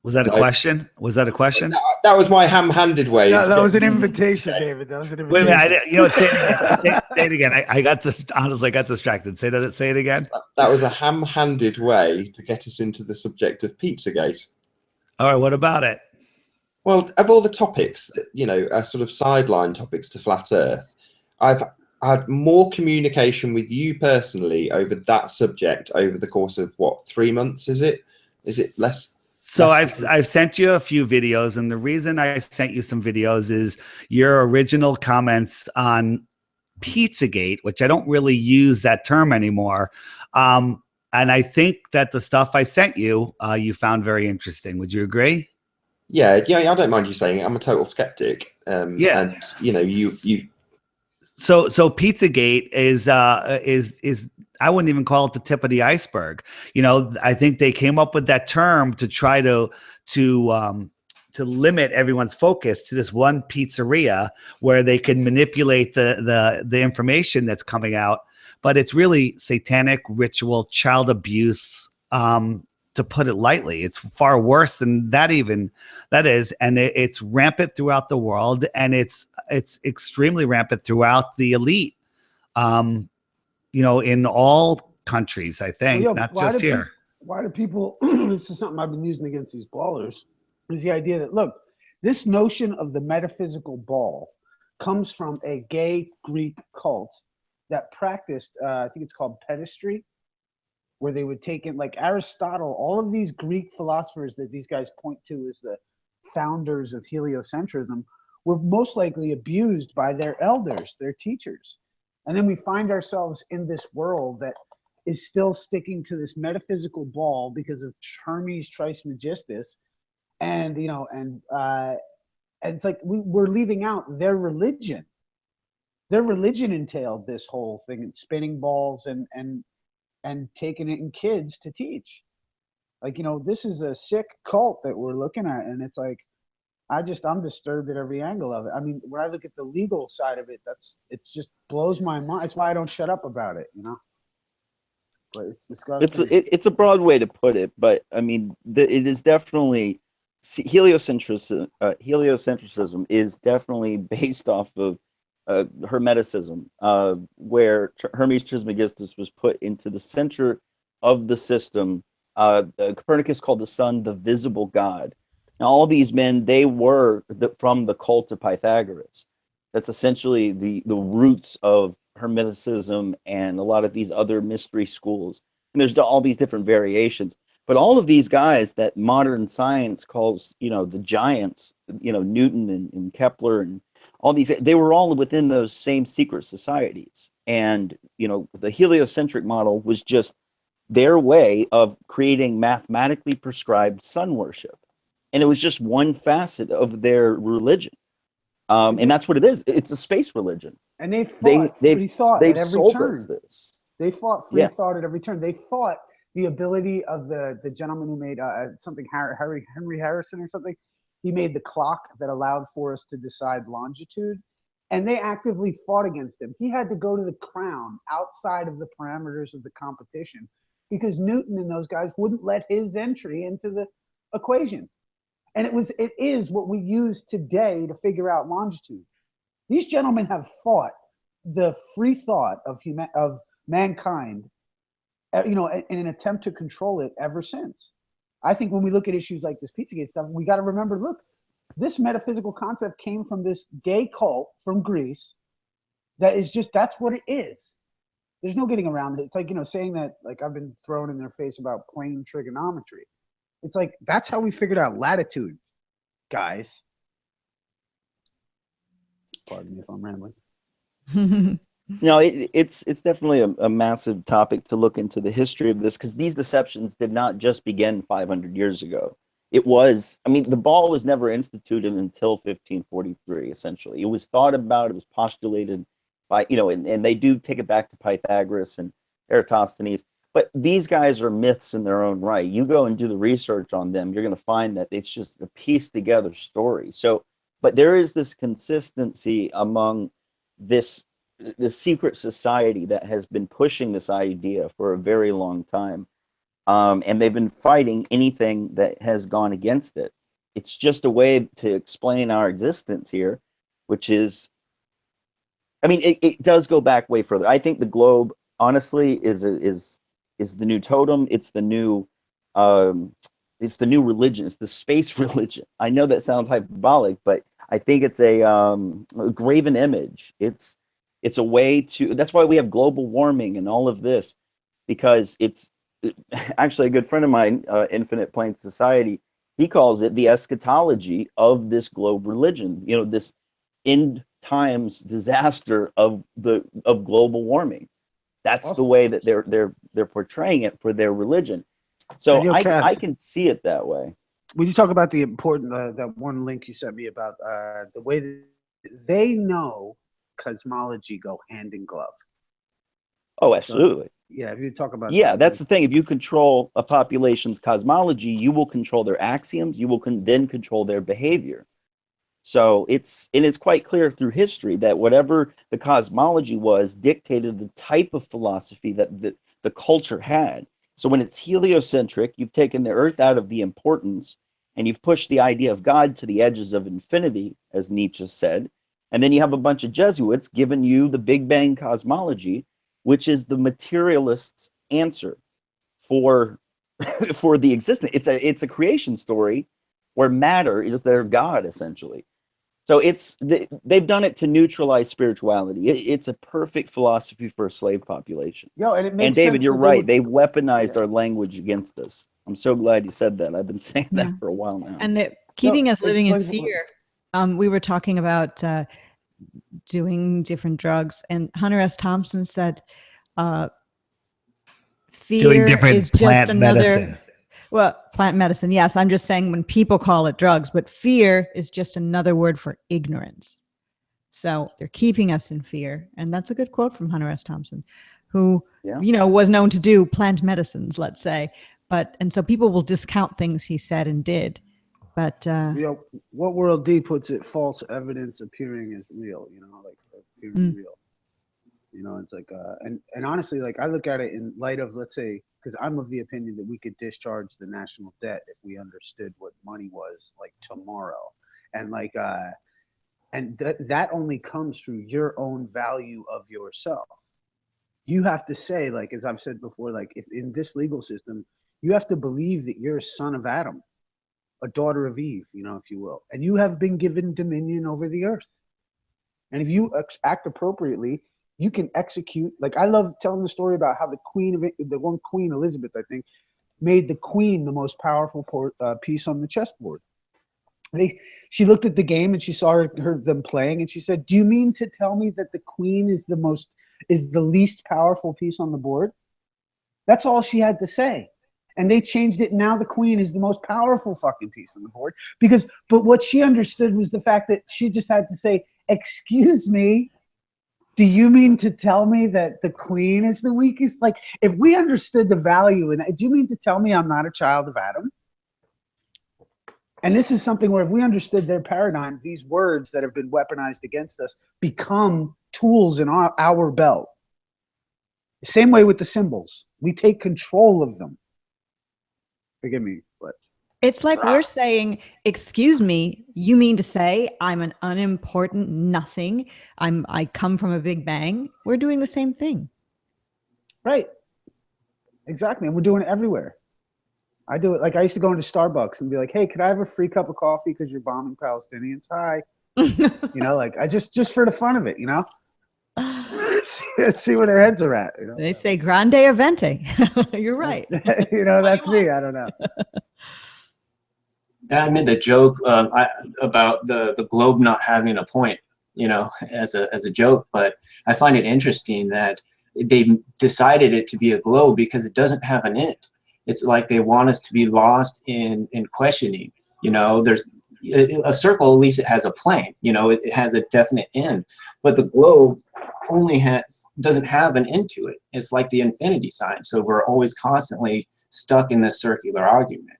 Was that a question? Was that a question? That was my ham-handed way. No, that was an invitation, David. That was an invitation. Wait a minute. You know what? Say it again. Say it again. I got honestly got distracted. Say it again. That was a ham-handed way to get us into the subject of Pizzagate. All right. What about it? Well, of all the topics that, you know, are sort of sideline topics to Flat Earth, I've had more communication with you personally over that subject over the course of what, 3 months? Is it less? So I've sent you a few videos, and the reason I sent you some videos is your original comments on Pizzagate, which I don't really use that term anymore. And I think that the stuff I sent you, you found very interesting. Would you agree? Yeah, I don't mind you saying it. I'm a total skeptic. Yeah, and you know, you. So Pizzagate is I wouldn't even call it the tip of the iceberg. You know, I think they came up with that term to try to limit everyone's focus to this one pizzeria where they can manipulate the information that's coming out. But it's really satanic ritual, child abuse, to put it lightly. It's far worse than that is. And it's rampant throughout the world, and it's extremely rampant throughout the elite. You know, in all countries, I think, not just here. Why do people, this is something I've been using against these ballers, is the idea that, look, this notion of the metaphysical ball comes from a gay Greek cult that practiced, I think it's called pedestry, where they would take in, like Aristotle, all of these Greek philosophers that these guys point to as the founders of heliocentrism were most likely abused by their elders, their teachers. And then we find ourselves in this world that is still sticking to this metaphysical ball because of Hermes Trismegistus. And, you know, and it's like we're leaving out their religion. Their religion entailed this whole thing and spinning balls and taking it in kids to teach. Like, you know, this is a sick cult that we're looking at. And it's like, I'm disturbed at every angle of it. I mean, when I look at the legal side of it, it just blows my mind. That's why I don't shut up about it, you know? But it's disgusting. It's a broad way to put it, but I mean, it is definitely heliocentrism. Heliocentrism is definitely based off of Hermeticism, where Hermes Trismegistus was put into the center of the system. Copernicus called the sun the visible god. Now, all these men, they were from the cult of Pythagoras. That's essentially the roots of Hermeticism and a lot of these other mystery schools. And there's all these different variations. But all of these guys that modern science calls, you know, the giants, you know, Newton and Kepler and all these, they were all within those same secret societies. And, you know, the heliocentric model was just their way of creating mathematically prescribed sun worship. And it was just one facet of their religion. And that's what it is. It's a space religion. And they fought free thought at every turn. This. They fought free thought at every turn. They fought the ability of the gentleman who made something, Henry Harrison or something. He made the clock that allowed for us to decide longitude. And they actively fought against him. He had to go to the crown outside of the parameters of the competition because Newton and those guys wouldn't let his entry into the equation. And it is what we use today to figure out longitude. These gentlemen have fought the free thought of mankind, you know, in an attempt to control it ever since. I think when we look at issues like this Pizzagate stuff, we got to remember, look, this metaphysical concept came from this gay cult from Greece. That's what it is. There's no getting around it. It's like, you know, saying that, like, I've been thrown in their face about plane trigonometry. It's like, that's how we figured out latitude, guys. Pardon me if I'm rambling. No, it's definitely a massive topic to look into the history of this, because these deceptions did not just begin 500 years ago. It was, I mean, the ball was never instituted until 1543, essentially. It was thought about, it was postulated by, you know, and they do take it back to Pythagoras and Eratosthenes. But these guys are myths in their own right. You go and do the research on them, you're going to find that it's just a pieced together story. So, but there is this consistency among the secret society that has been pushing this idea for a very long time. And they've been fighting anything that has gone against it. It's just a way to explain our existence here, which is, I mean, it does go back way further. I think the globe, honestly, is the new totem. It's the new religion. It's the space religion. I know that sounds hyperbolic, but I think it's a graven image. It's a way to, that's why we have global warming and all of this, because it's actually a good friend of mine, Infinite Plane Society, he calls it the eschatology of this globe religion, you know, this end times disaster of global warming. That's the way that they're portraying it for their religion. So I can see it that way. When you talk about the important, that one link you sent me about the way that they know cosmology go hand in glove. Oh, absolutely. So, yeah, if you talk about that's the thing. If you control a population's cosmology, you will control their axioms. You will then control their behavior. So it's quite clear through history that whatever the cosmology was dictated the type of philosophy that the culture had. So when it's heliocentric, you've taken the earth out of the importance and you've pushed the idea of God to the edges of infinity, as Nietzsche said. And then you have a bunch of Jesuits giving you the Big Bang cosmology, which is the materialist's answer for the existence. It's a creation story where matter is their God, essentially. So they've done it to neutralize spirituality. It's a perfect philosophy for a slave population. And David, you're right. They've weaponized our language against us. I'm so glad you said that. I've been saying that for a while now. And it keeping us living in explain- fear. We were talking about doing different drugs, and Hunter S. Thompson said, "Fear Doing different is just plant another." medicine. Well, plant medicine, yes. I'm just saying when people call it drugs, but fear is just another word for ignorance. So they're keeping us in fear, and that's a good quote from Hunter S. Thompson, who was known to do plant medicines, let's say, and so people will discount things he said and did. But what World D puts it, false evidence appearing as real, like appearing real. It's like and honestly, like I look at it in light of, let's say, because I'm of the opinion that we could discharge the national debt if we understood what money was like tomorrow. And like and that only comes through your own value of yourself. You have to say, like, as I've said before, like, if in this legal system, you have to believe that you're a son of Adam, a daughter of Eve, if you will, and you have been given dominion over the earth. And if you act appropriately, you can execute. Like, I love telling the story about how the one Queen Elizabeth, I think, made the Queen the most powerful piece on the chessboard. She looked at the game and she saw them playing, and she said, "Do you mean to tell me that the Queen is the least powerful piece on the board?" That's all she had to say. And they changed it. Now the Queen is the most powerful fucking piece on the board but what she understood was the fact that she just had to say, "Excuse me, do you mean to tell me that the Queen is the weakest?" Like, if we understood the value in that, do you mean to tell me I'm not a child of Adam? And this is something where if we understood their paradigm, these words that have been weaponized against us become tools in our belt. Same way with the symbols. We take control of them. Forgive me, but it's like we're saying, "Excuse me, you mean to say I'm an unimportant nothing? I come from a big bang?" We're doing the same thing. Right. Exactly. And we're doing it everywhere. I do it. Like, I used to go into Starbucks and be like, "Hey, could I have a free cup of coffee because you're bombing Palestinians? Hi." Like, I just for the fun of it, Let's see where their heads are at. They say grande or venti. You're right. That's me. I don't know. I made the joke about the globe not having a point, as a joke, but I find it interesting that they decided it to be a globe because it doesn't have an end. It's like they want us to be lost in questioning. There's a circle, at least it has a plane, it has a definite end, but the globe only doesn't have an end to it. It's like the infinity sign. So we're always constantly stuck in this circular argument.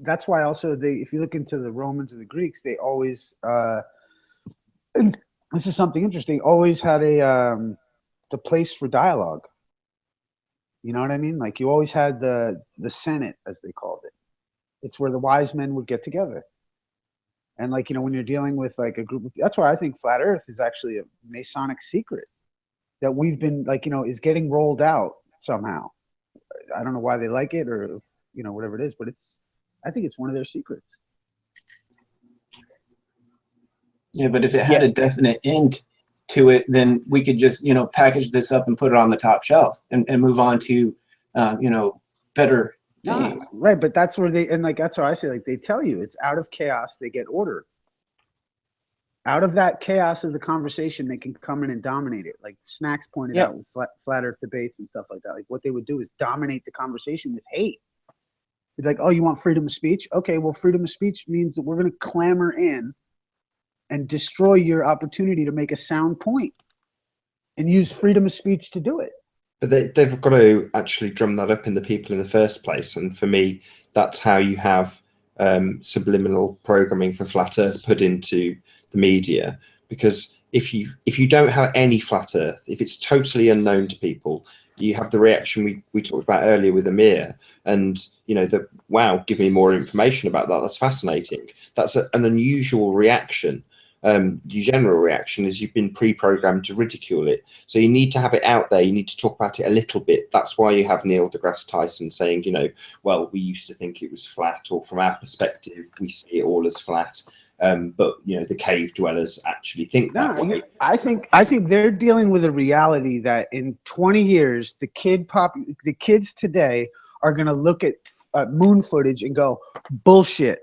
That's why also if you look into the Romans and the Greeks, they always, and this is something interesting, always had the place for dialogue. You know what I mean? Like, you always had the Senate, as they called it. It's where the wise men would get together. And like, when you're dealing with like a group of, that's why I think flat earth is actually a Masonic secret that we've been like, is getting rolled out somehow. I don't know why they like it or, whatever it is, but I think it's one of their secrets. Yeah, but if it had a definite end to it, then we could just, package this up and put it on the top shelf and move on to, better things. Right, but that's where that's why I say, like, they tell you it's out of chaos, they get order. Out of that chaos of the conversation, they can come in and dominate it. Like Snacks pointed out with flat earth debates and stuff like that. Like, what they would do is dominate the conversation with hate. It's like, "Oh, you want freedom of speech? Okay, well, freedom of speech means that we're going to clamor in and destroy your opportunity to make a sound point and use freedom of speech to do it." But they've got to actually drum that up in the people in the first place. And for me, that's how you have subliminal programming for flat earth put into the media. Because if you don't have any flat earth, if it's totally unknown to people, you have the reaction we talked about earlier with Amir, and wow, give me more information about that. That's fascinating. That's an unusual reaction. The general reaction is you've been pre-programmed to ridicule it. So you need to have it out there. You need to talk about it a little bit. That's why you have Neil deGrasse Tyson saying, well, we used to think it was flat, or from our perspective, we see it all as flat. But the cave dwellers actually think that way. I think they're dealing with a reality that in 20 years, the kids today are going to look at moon footage and go bullshit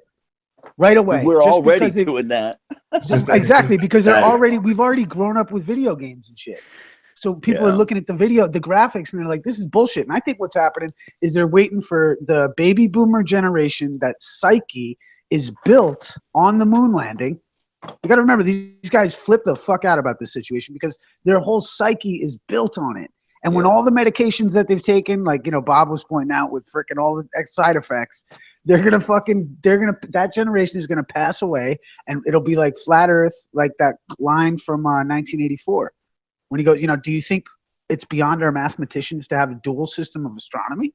right away. We're just already because doing that. Exactly, because we've already grown up with video games and shit. So people are looking at the graphics, and they're like, this is bullshit. And I think what's happening is they're waiting for the baby boomer generation, that psyche is built on the moon landing. You got to remember, these guys flip the fuck out about this situation because their whole psyche is built on it. And when all the medications that they've taken, like, Bob was pointing out with frickin' all the side effects, that generation is gonna pass away, and it'll be like flat Earth, like that line from 1984. When he goes, do you think it's beyond our mathematicians to have a dual system of astronomy?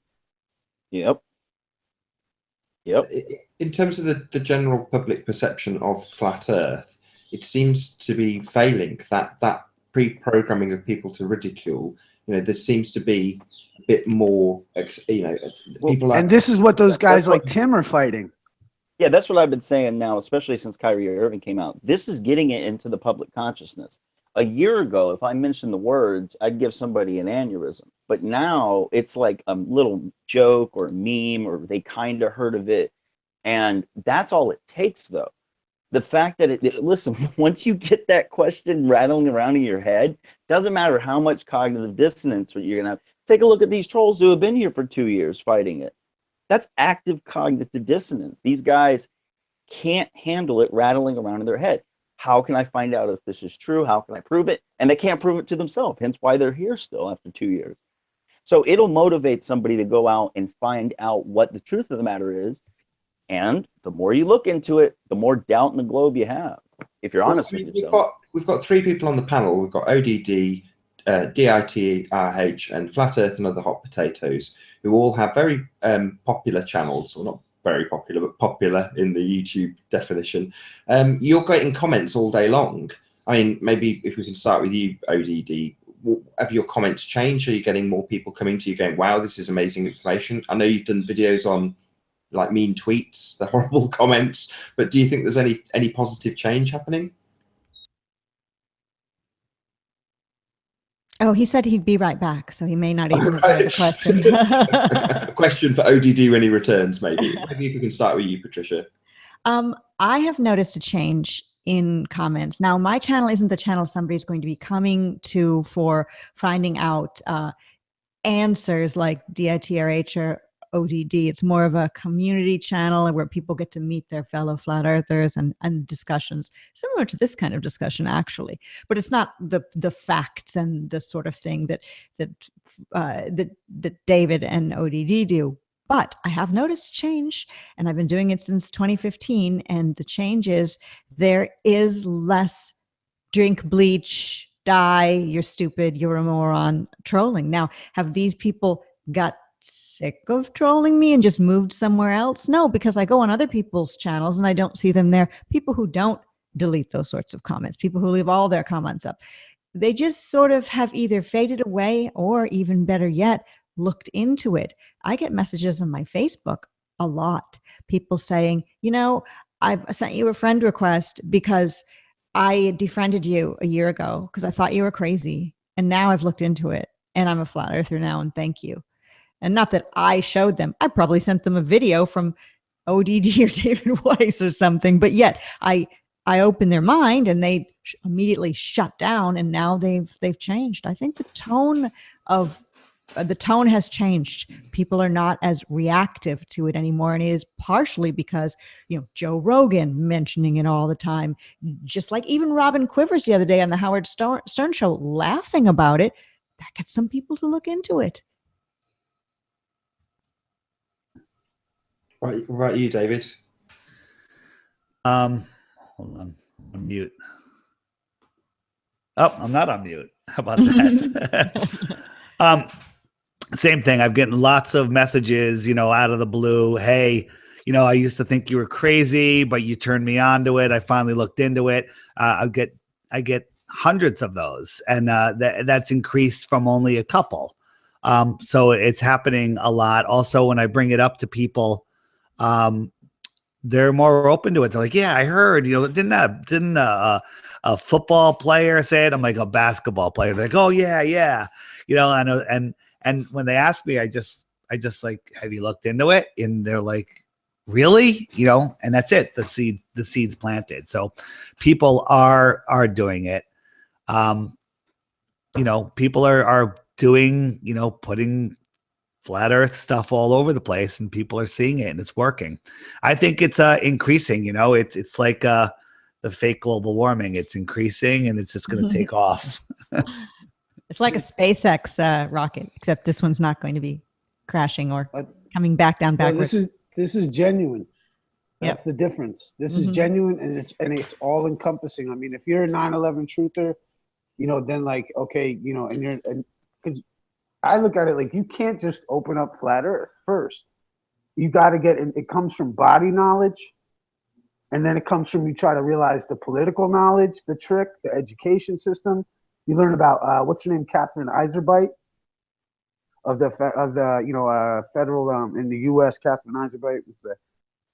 Yep. In terms of the general public perception of flat Earth, it seems to be failing. That pre-programming of people to ridicule, there seems to be a bit more, people. And this is what those guys like Tim are fighting. Yeah, that's what I've been saying now, especially since Kyrie Irving came out. This is getting it into the public consciousness. A year ago, if I mentioned the words, I'd give somebody an aneurysm. But now it's like a little joke or meme, or they kind of heard of it. And that's all it takes, though. The fact that listen, once you get that question rattling around in your head, doesn't matter how much cognitive dissonance you're going to have. Take a look at these trolls who have been here for 2 years fighting it. That's active cognitive dissonance. These guys can't handle it rattling around in their head. How can I find out if this is true? How can I prove it? And they can't prove it to themselves, hence why they're here still after 2 years. So it'll motivate somebody to go out and find out what the truth of the matter is. And the more you look into it, the more doubt in the globe you have, if you're honest with yourself. We've got 3 people on the panel. We've got ODD, DITRH, and Flat Earth and Other Hot Potatoes, who all have very popular channels, or not very popular, but popular in the YouTube definition. You're getting comments all day long. I mean, maybe if we can start with you, ODD, have your comments changed? Are you getting more people coming to you going, wow, this is amazing information? I know you've done videos on like mean tweets, the horrible comments, but do you think there's any positive change happening? Oh, he said he'd be right back, so he may not even return the question. A question for ODD when he returns, maybe. Maybe if we can start with you, Patricia. I have noticed a change in comments. Now, my channel isn't the channel somebody's going to be coming to for finding out answers like DITRH or ODD. It's more of a community channel where people get to meet their fellow flat earthers and discussions similar to this kind of discussion, actually. But it's not the facts and the sort of thing that David and ODD do. But I have noticed change, and I've been doing it since 2015. And the change is there is less drink bleach, die, you're stupid, you're a moron trolling. Now, have these people got sick of trolling me and just moved somewhere else? No, because I go on other people's channels and I don't see them there. People who don't delete those sorts of comments, people who leave all their comments up, they just sort of have either faded away or, even better yet, looked into it. I get messages on my Facebook a lot. People saying, I've sent you a friend request because I defriended you a year ago because I thought you were crazy. And now I've looked into it and I'm a flat earther now, and thank you. And not that I showed them. I probably sent them a video from ODD or David Weiss or something, but yet I opened their mind and they immediately shut down, and now they've changed. I think the tone has changed. People are not as reactive to it anymore, and it is partially because Joe Rogan mentioning it all the time, just like even Robin Quivers the other day on the Howard Stern show laughing about it. That gets some people to look into it. Right, what about you, David? Hold on, I'm mute. Oh, I'm not on mute. How about that? Same thing. I'm getting lots of messages, out of the blue. Hey, I used to think you were crazy, but you turned me on to it. I finally looked into it. I get hundreds of those, and that's increased from only a couple. So it's happening a lot. Also, when I bring it up to people, they're more open to it. They're like, yeah, I heard, didn't a football player say it? I'm like, a basketball player. They're like, oh yeah. And when they ask me, I just like, have you looked into it? And they're like, really? You know, and that's it. The seed's planted. So people are doing it. You know, people are doing, you know, putting flat earth stuff all over the place, and people are seeing it and it's working. I think it's increasing, you know, it's like the fake global warming. It's increasing and it's just going to take off. It's like a SpaceX rocket, except this one's not going to be crashing or coming back down backwards. Well, this is genuine. That's the difference. This is genuine, and it's all encompassing. I mean, if you're a 9/11 truther, you know, then like, okay, you know, and because I look at it like you can't just open up flat earth first. You got to get it comes from body knowledge, and then it comes from you try to realize the political knowledge, the trick, the education system. You learn about what's her name, Catherine Iserbyt of the federal in the U.S. Catherine Iserbyt was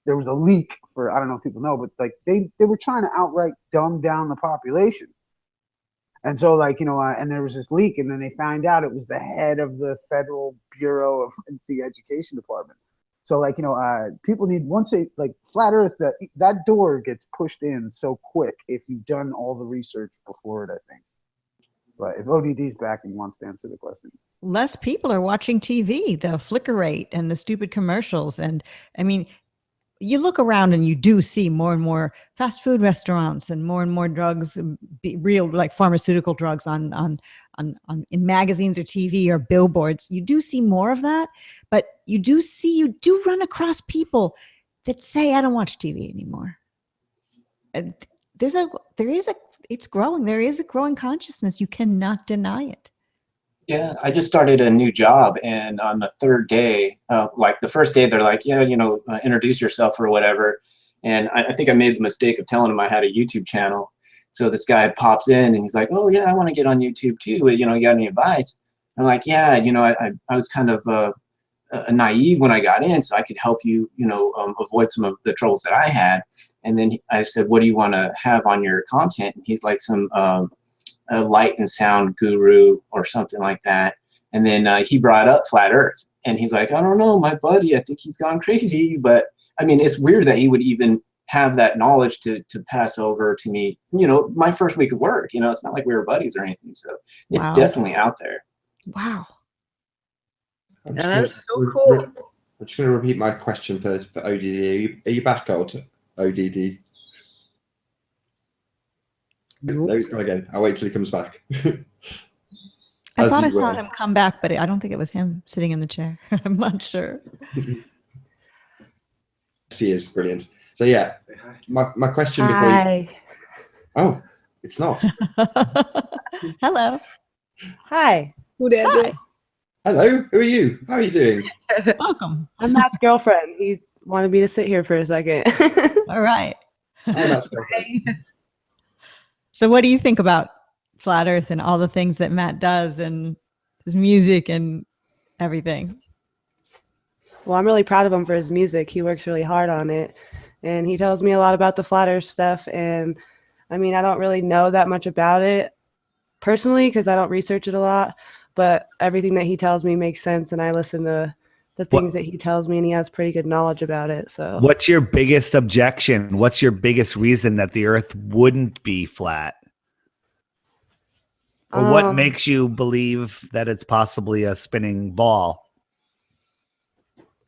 there was a leak for, I don't know if people know, but like they were trying to outright dumb down the population. And so like, you know, and there was this leak, and then they found out it was the head of the Federal Bureau of the Education Department. So like, you know, people need, once they like flat earth, that door gets pushed in so quick if you've done all the research before it, I think. But if ODD's back and wants to answer the question. Less people are watching TV, the flicker rate and the stupid commercials. And I mean, you look around and you do see more and more fast food restaurants and more drugs, real like pharmaceutical drugs on in magazines or TV or billboards. You do see more of that, but you do run across people that say, I don't watch TV anymore. It's growing. There is a growing consciousness. You cannot deny it. Yeah, I just started a new job, and on the third day, like the first day, they're like, yeah, you know, introduce yourself or whatever. And I think I made the mistake of telling him I had a YouTube channel. So this guy pops in and he's like, oh yeah, I want to get on YouTube too. You know, you got any advice? I'm like, yeah, you know, I was kind of naive when I got in, so I could help you, you know, avoid some of the troubles that I had. And then I said, what do you want to have on your content? And he's like some a light and sound guru or something like that. And then he brought up flat earth, and he's like, I don't know, my buddy, I think he's gone crazy. But I mean, it's weird that he would even have that knowledge to pass over to me, you know, my first week of work. You know, it's not like we were buddies or anything. So it's definitely out there. Wow. That's so cool. I'm just going to repeat my question for ODD. Are you back, ODD? Nope. No, he's gone again. I'll wait till he comes back. I thought I saw him come back, but I don't think it was him sitting in the chair. I'm not sure. He is brilliant. So yeah, my question before you... Oh, it's not. Hello. Hi. Hi. Hello, who are you? How are you doing? Welcome. I'm Matt's girlfriend. He wanted me to sit here for a second. All right. Oh, that's girlfriend. So what do you think about Flat Earth and all the things that Matt does and his music and everything? Well, I'm really proud of him for his music. He works really hard on it. And he tells me a lot about the Flat Earth stuff. And I mean, I don't really know that much about it personally because I don't research it a lot. But everything that he tells me makes sense. And I listen to the things that he tells me, and he has pretty good knowledge about it. So what's your biggest objection? What's your biggest reason that the earth wouldn't be flat? Or what makes you believe that it's possibly a spinning ball?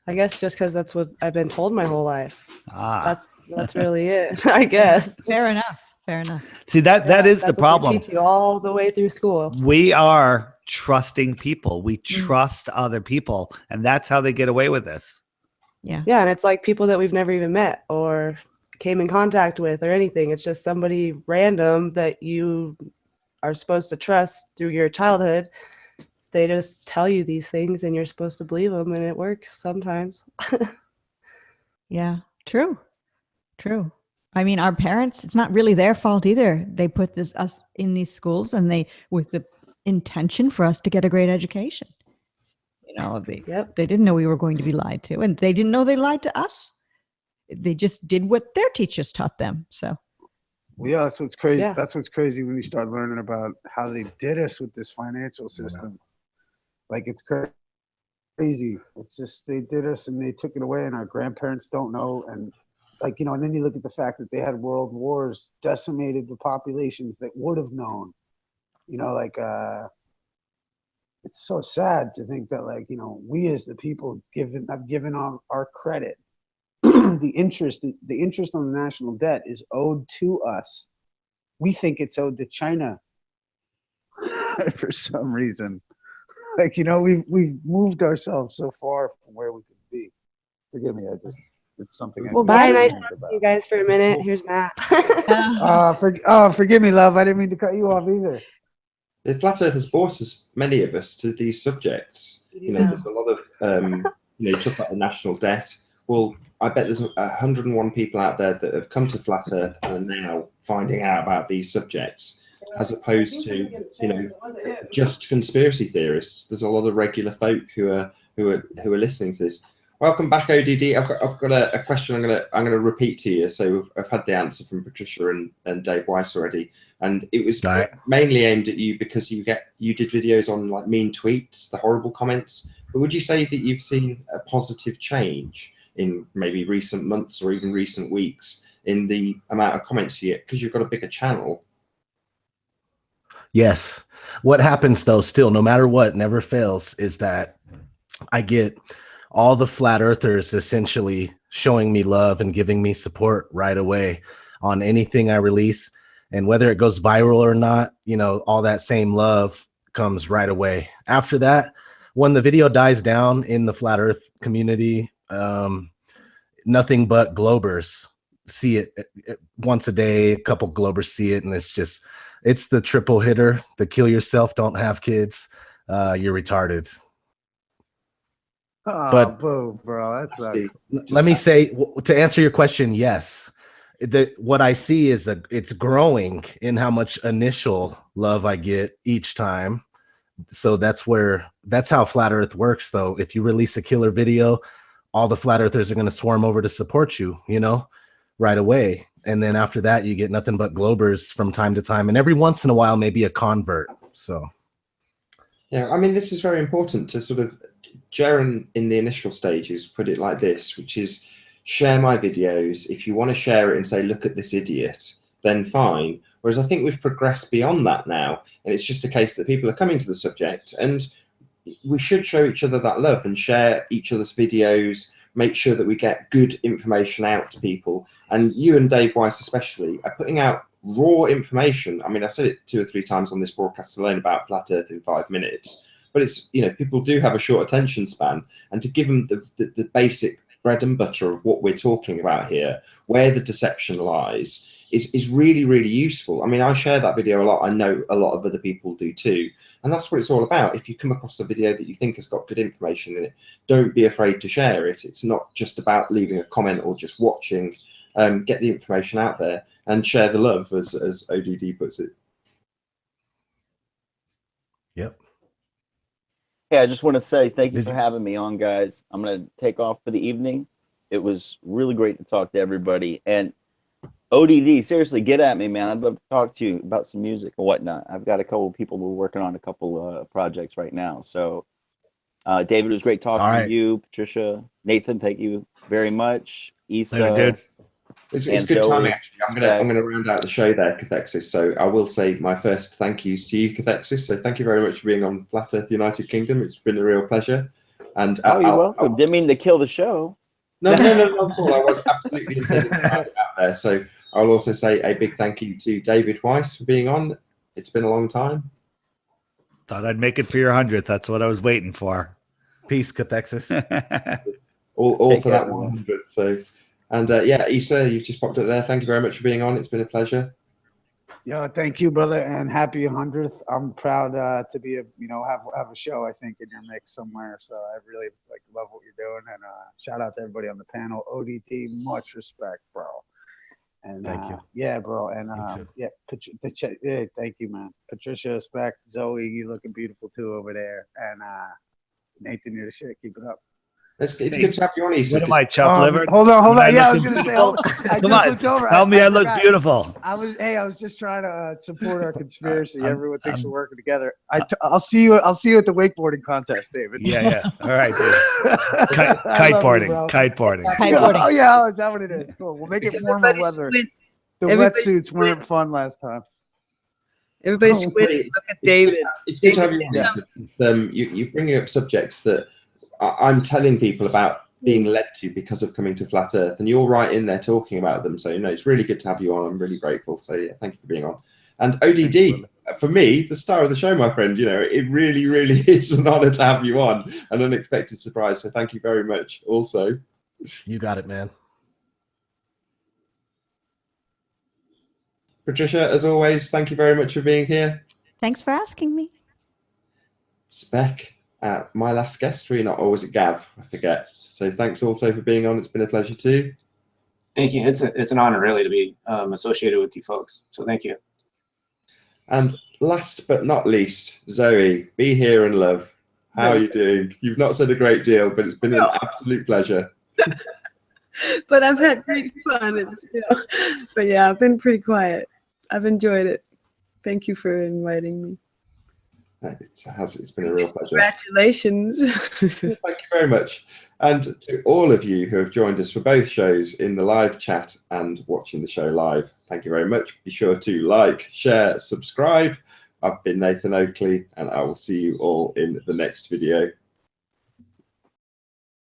I guess just because that's what I've been told my whole life. That's really it, I guess. Fair enough. Fair enough. See, that is the problem. They teach you all the way through school. We are trusting people. We trust other people, and that's how they get away with this. Yeah. Yeah, and it's like people that we've never even met or came in contact with or anything. It's just somebody random that you are supposed to trust through your childhood. They just tell you these things, and you're supposed to believe them, and it works sometimes. Yeah, true. I mean, our parents, it's not really their fault either. They put us in these schools, and they with the intention for us to get a great education. You know, they didn't know we were going to be lied to, and they didn't know they lied to us. They just did what their teachers taught them. So well, yeah, that's what's crazy. Yeah. That's what's crazy when you start learning about how they did us with this financial system. Like, it's crazy. crazy. It's just they did us and they took it away, and our grandparents don't know. And like, you know, and then you look at the fact that they had world wars, decimated the populations that would have known. You know, like it's so sad to think that, like, you know, we as the people have given our credit. the interest on the national debt is owed to us. We think it's owed to China for some reason. Like, you know, we've moved ourselves so far from where we could be. Forgive me, it's something. Well, bye. Nice talking to you guys for a minute. Here's Matt. Forgive me, love. I didn't mean to cut you off either. The Flat Earth has brought us, many of us, to these subjects. You know, there's a lot of, you know, you talk about the national debt. Well, I bet there's 101 people out there that have come to Flat Earth and are now finding out about these subjects, as opposed to, you know, just conspiracy theorists. There's a lot of regular folk who are listening to this. Welcome back, ODD. I've got a question I'm gonna repeat to you. So I've had the answer from Patricia and Dave Weiss already, and it was mainly aimed at you because you did videos on like mean tweets, the horrible comments. But would you say that you've seen a positive change in maybe recent months or even recent weeks in the amount of comments you get because you've got a bigger channel? Yes. What happens though, still, no matter what, never fails, is that I get all the flat earthers essentially showing me love and giving me support right away on anything I release. And whether it goes viral or not, you know, all that same love comes right away. After that, when the video dies down in the flat earth community, nothing but Globers see it once a day. A couple Globers see it, and it's the triple hitter, the kill yourself, don't have kids, you're retarded. Oh, but boo, bro, that sucks. Let me say, to answer your question, yes. What I see is it's growing in how much initial love I get each time. So that's how Flat Earth works, though. If you release a killer video, all the Flat Earthers are going to swarm over to support you, you know, right away. And then after that, you get nothing but Globers from time to time. And every once in a while, maybe a convert. So, yeah, I mean, this is very important to sort of, Jaron in the initial stages put it like this, which is share my videos. If you want to share it and say, look at this idiot, then fine. Whereas I think we've progressed beyond that now. And it's just a case that people are coming to the subject, and we should show each other that love and share each other's videos, make sure that we get good information out to people. And you and Dave Weiss especially are putting out raw information. I mean, I said it 2 or 3 times on this broadcast alone about Flat Earth in 5 minutes. But it's, you know, people do have a short attention span, and to give them the basic bread and butter of what we're talking about here, where the deception lies, is really, really useful. I mean, I share that video a lot. I know a lot of other people do too. And that's what it's all about. If you come across a video that you think has got good information in it, don't be afraid to share it. It's not just about leaving a comment or just watching. Get the information out there and share the love, as ODD puts it. Yep. Hey, I just want to say thank you for having me on, guys. I'm going to take off for the evening. It was really great to talk to everybody. And ODD, seriously, get at me, man. I'd love to talk to you about some music and whatnot. I've got a couple of people we're working on a couple projects right now. So, David, it was great talking to you. Patricia, Nathan, thank you very much. Issa. Later, dude. It's good timing, actually. I'm gonna round out the show there, Cathexis. So I will say my first thank yous to you, Cathexis. So thank you very much for being on Flat Earth United Kingdom. It's been a real pleasure. And you're welcome. Didn't mean to kill the show. No, not at all. I was absolutely intending to have it out there. So I'll also say a big thank you to David Weiss for being on. It's been a long time. Thought I'd make it for your 100th. That's what I was waiting for. Peace, Cathexis. all for that 100. So. And yeah, Issa, you've just popped up there. Thank you very much for being on. It's been a pleasure. Yo, thank you, brother, and happy 100th. I'm proud to be have a show, I think, in your mix somewhere. So I really love what you're doing, and shout out to everybody on the panel. ODT, much respect, bro. And thank you. Yeah, bro, and yeah, thank you, man. Patricia, respect. Zoe, you looking beautiful too over there, and Nathan, you're the shit. Keep it up. It's good to have you on, Issa. What am I, chopped liver? Hold on. Am I Yeah, I was looking gonna say. beautiful? I Come just on, looked over. tell me I look forgot. beautiful. I was just trying to support our conspiracy. Everyone thinks I'm- we're working together. I'll see you. I'll see you at the wakeboarding contest, David. Yeah. All right, dude. I love you, bro. Kiteboarding. Kiteboarding. Oh yeah, is that what it is? Cool. We'll make it warmer Everybody weather. squint. The Everybody wetsuits weren't fun last time. Everybody Oh, squint. really? Look at David. It's good to have you on. Yeah. Issa. You bring up subjects that I'm telling people about being led to because of coming to Flat Earth, and you're right in there talking about them. So it's really good to have you on. I'm really grateful. So yeah, thank you for being on. And ODD, for me, the star of the show, my friend. It really, really is an honor to have you on. An unexpected surprise. So thank you very much. Also, You got it, man. Patricia, as always, thank you very much for being here. Thanks for asking me. Spec, my last guest, really not always at Gav, I forget. So thanks also for being on. It's been a pleasure too. Thank you. It's an honor really to be associated with you folks. So thank you. And last but not least, Zoe, be here and love. How are you doing? You've not said a great deal, but it's been an absolute pleasure. But I've had great fun. But yeah, I've been pretty quiet. I've enjoyed it. Thank you for inviting me. It's been a real pleasure. Congratulations. Thank you very much. And to all of you who have joined us for both shows in the live chat and watching the show live, thank you very much. Be sure to like, share, subscribe. I've been Nathan Oakley, and I will see you all in the next video.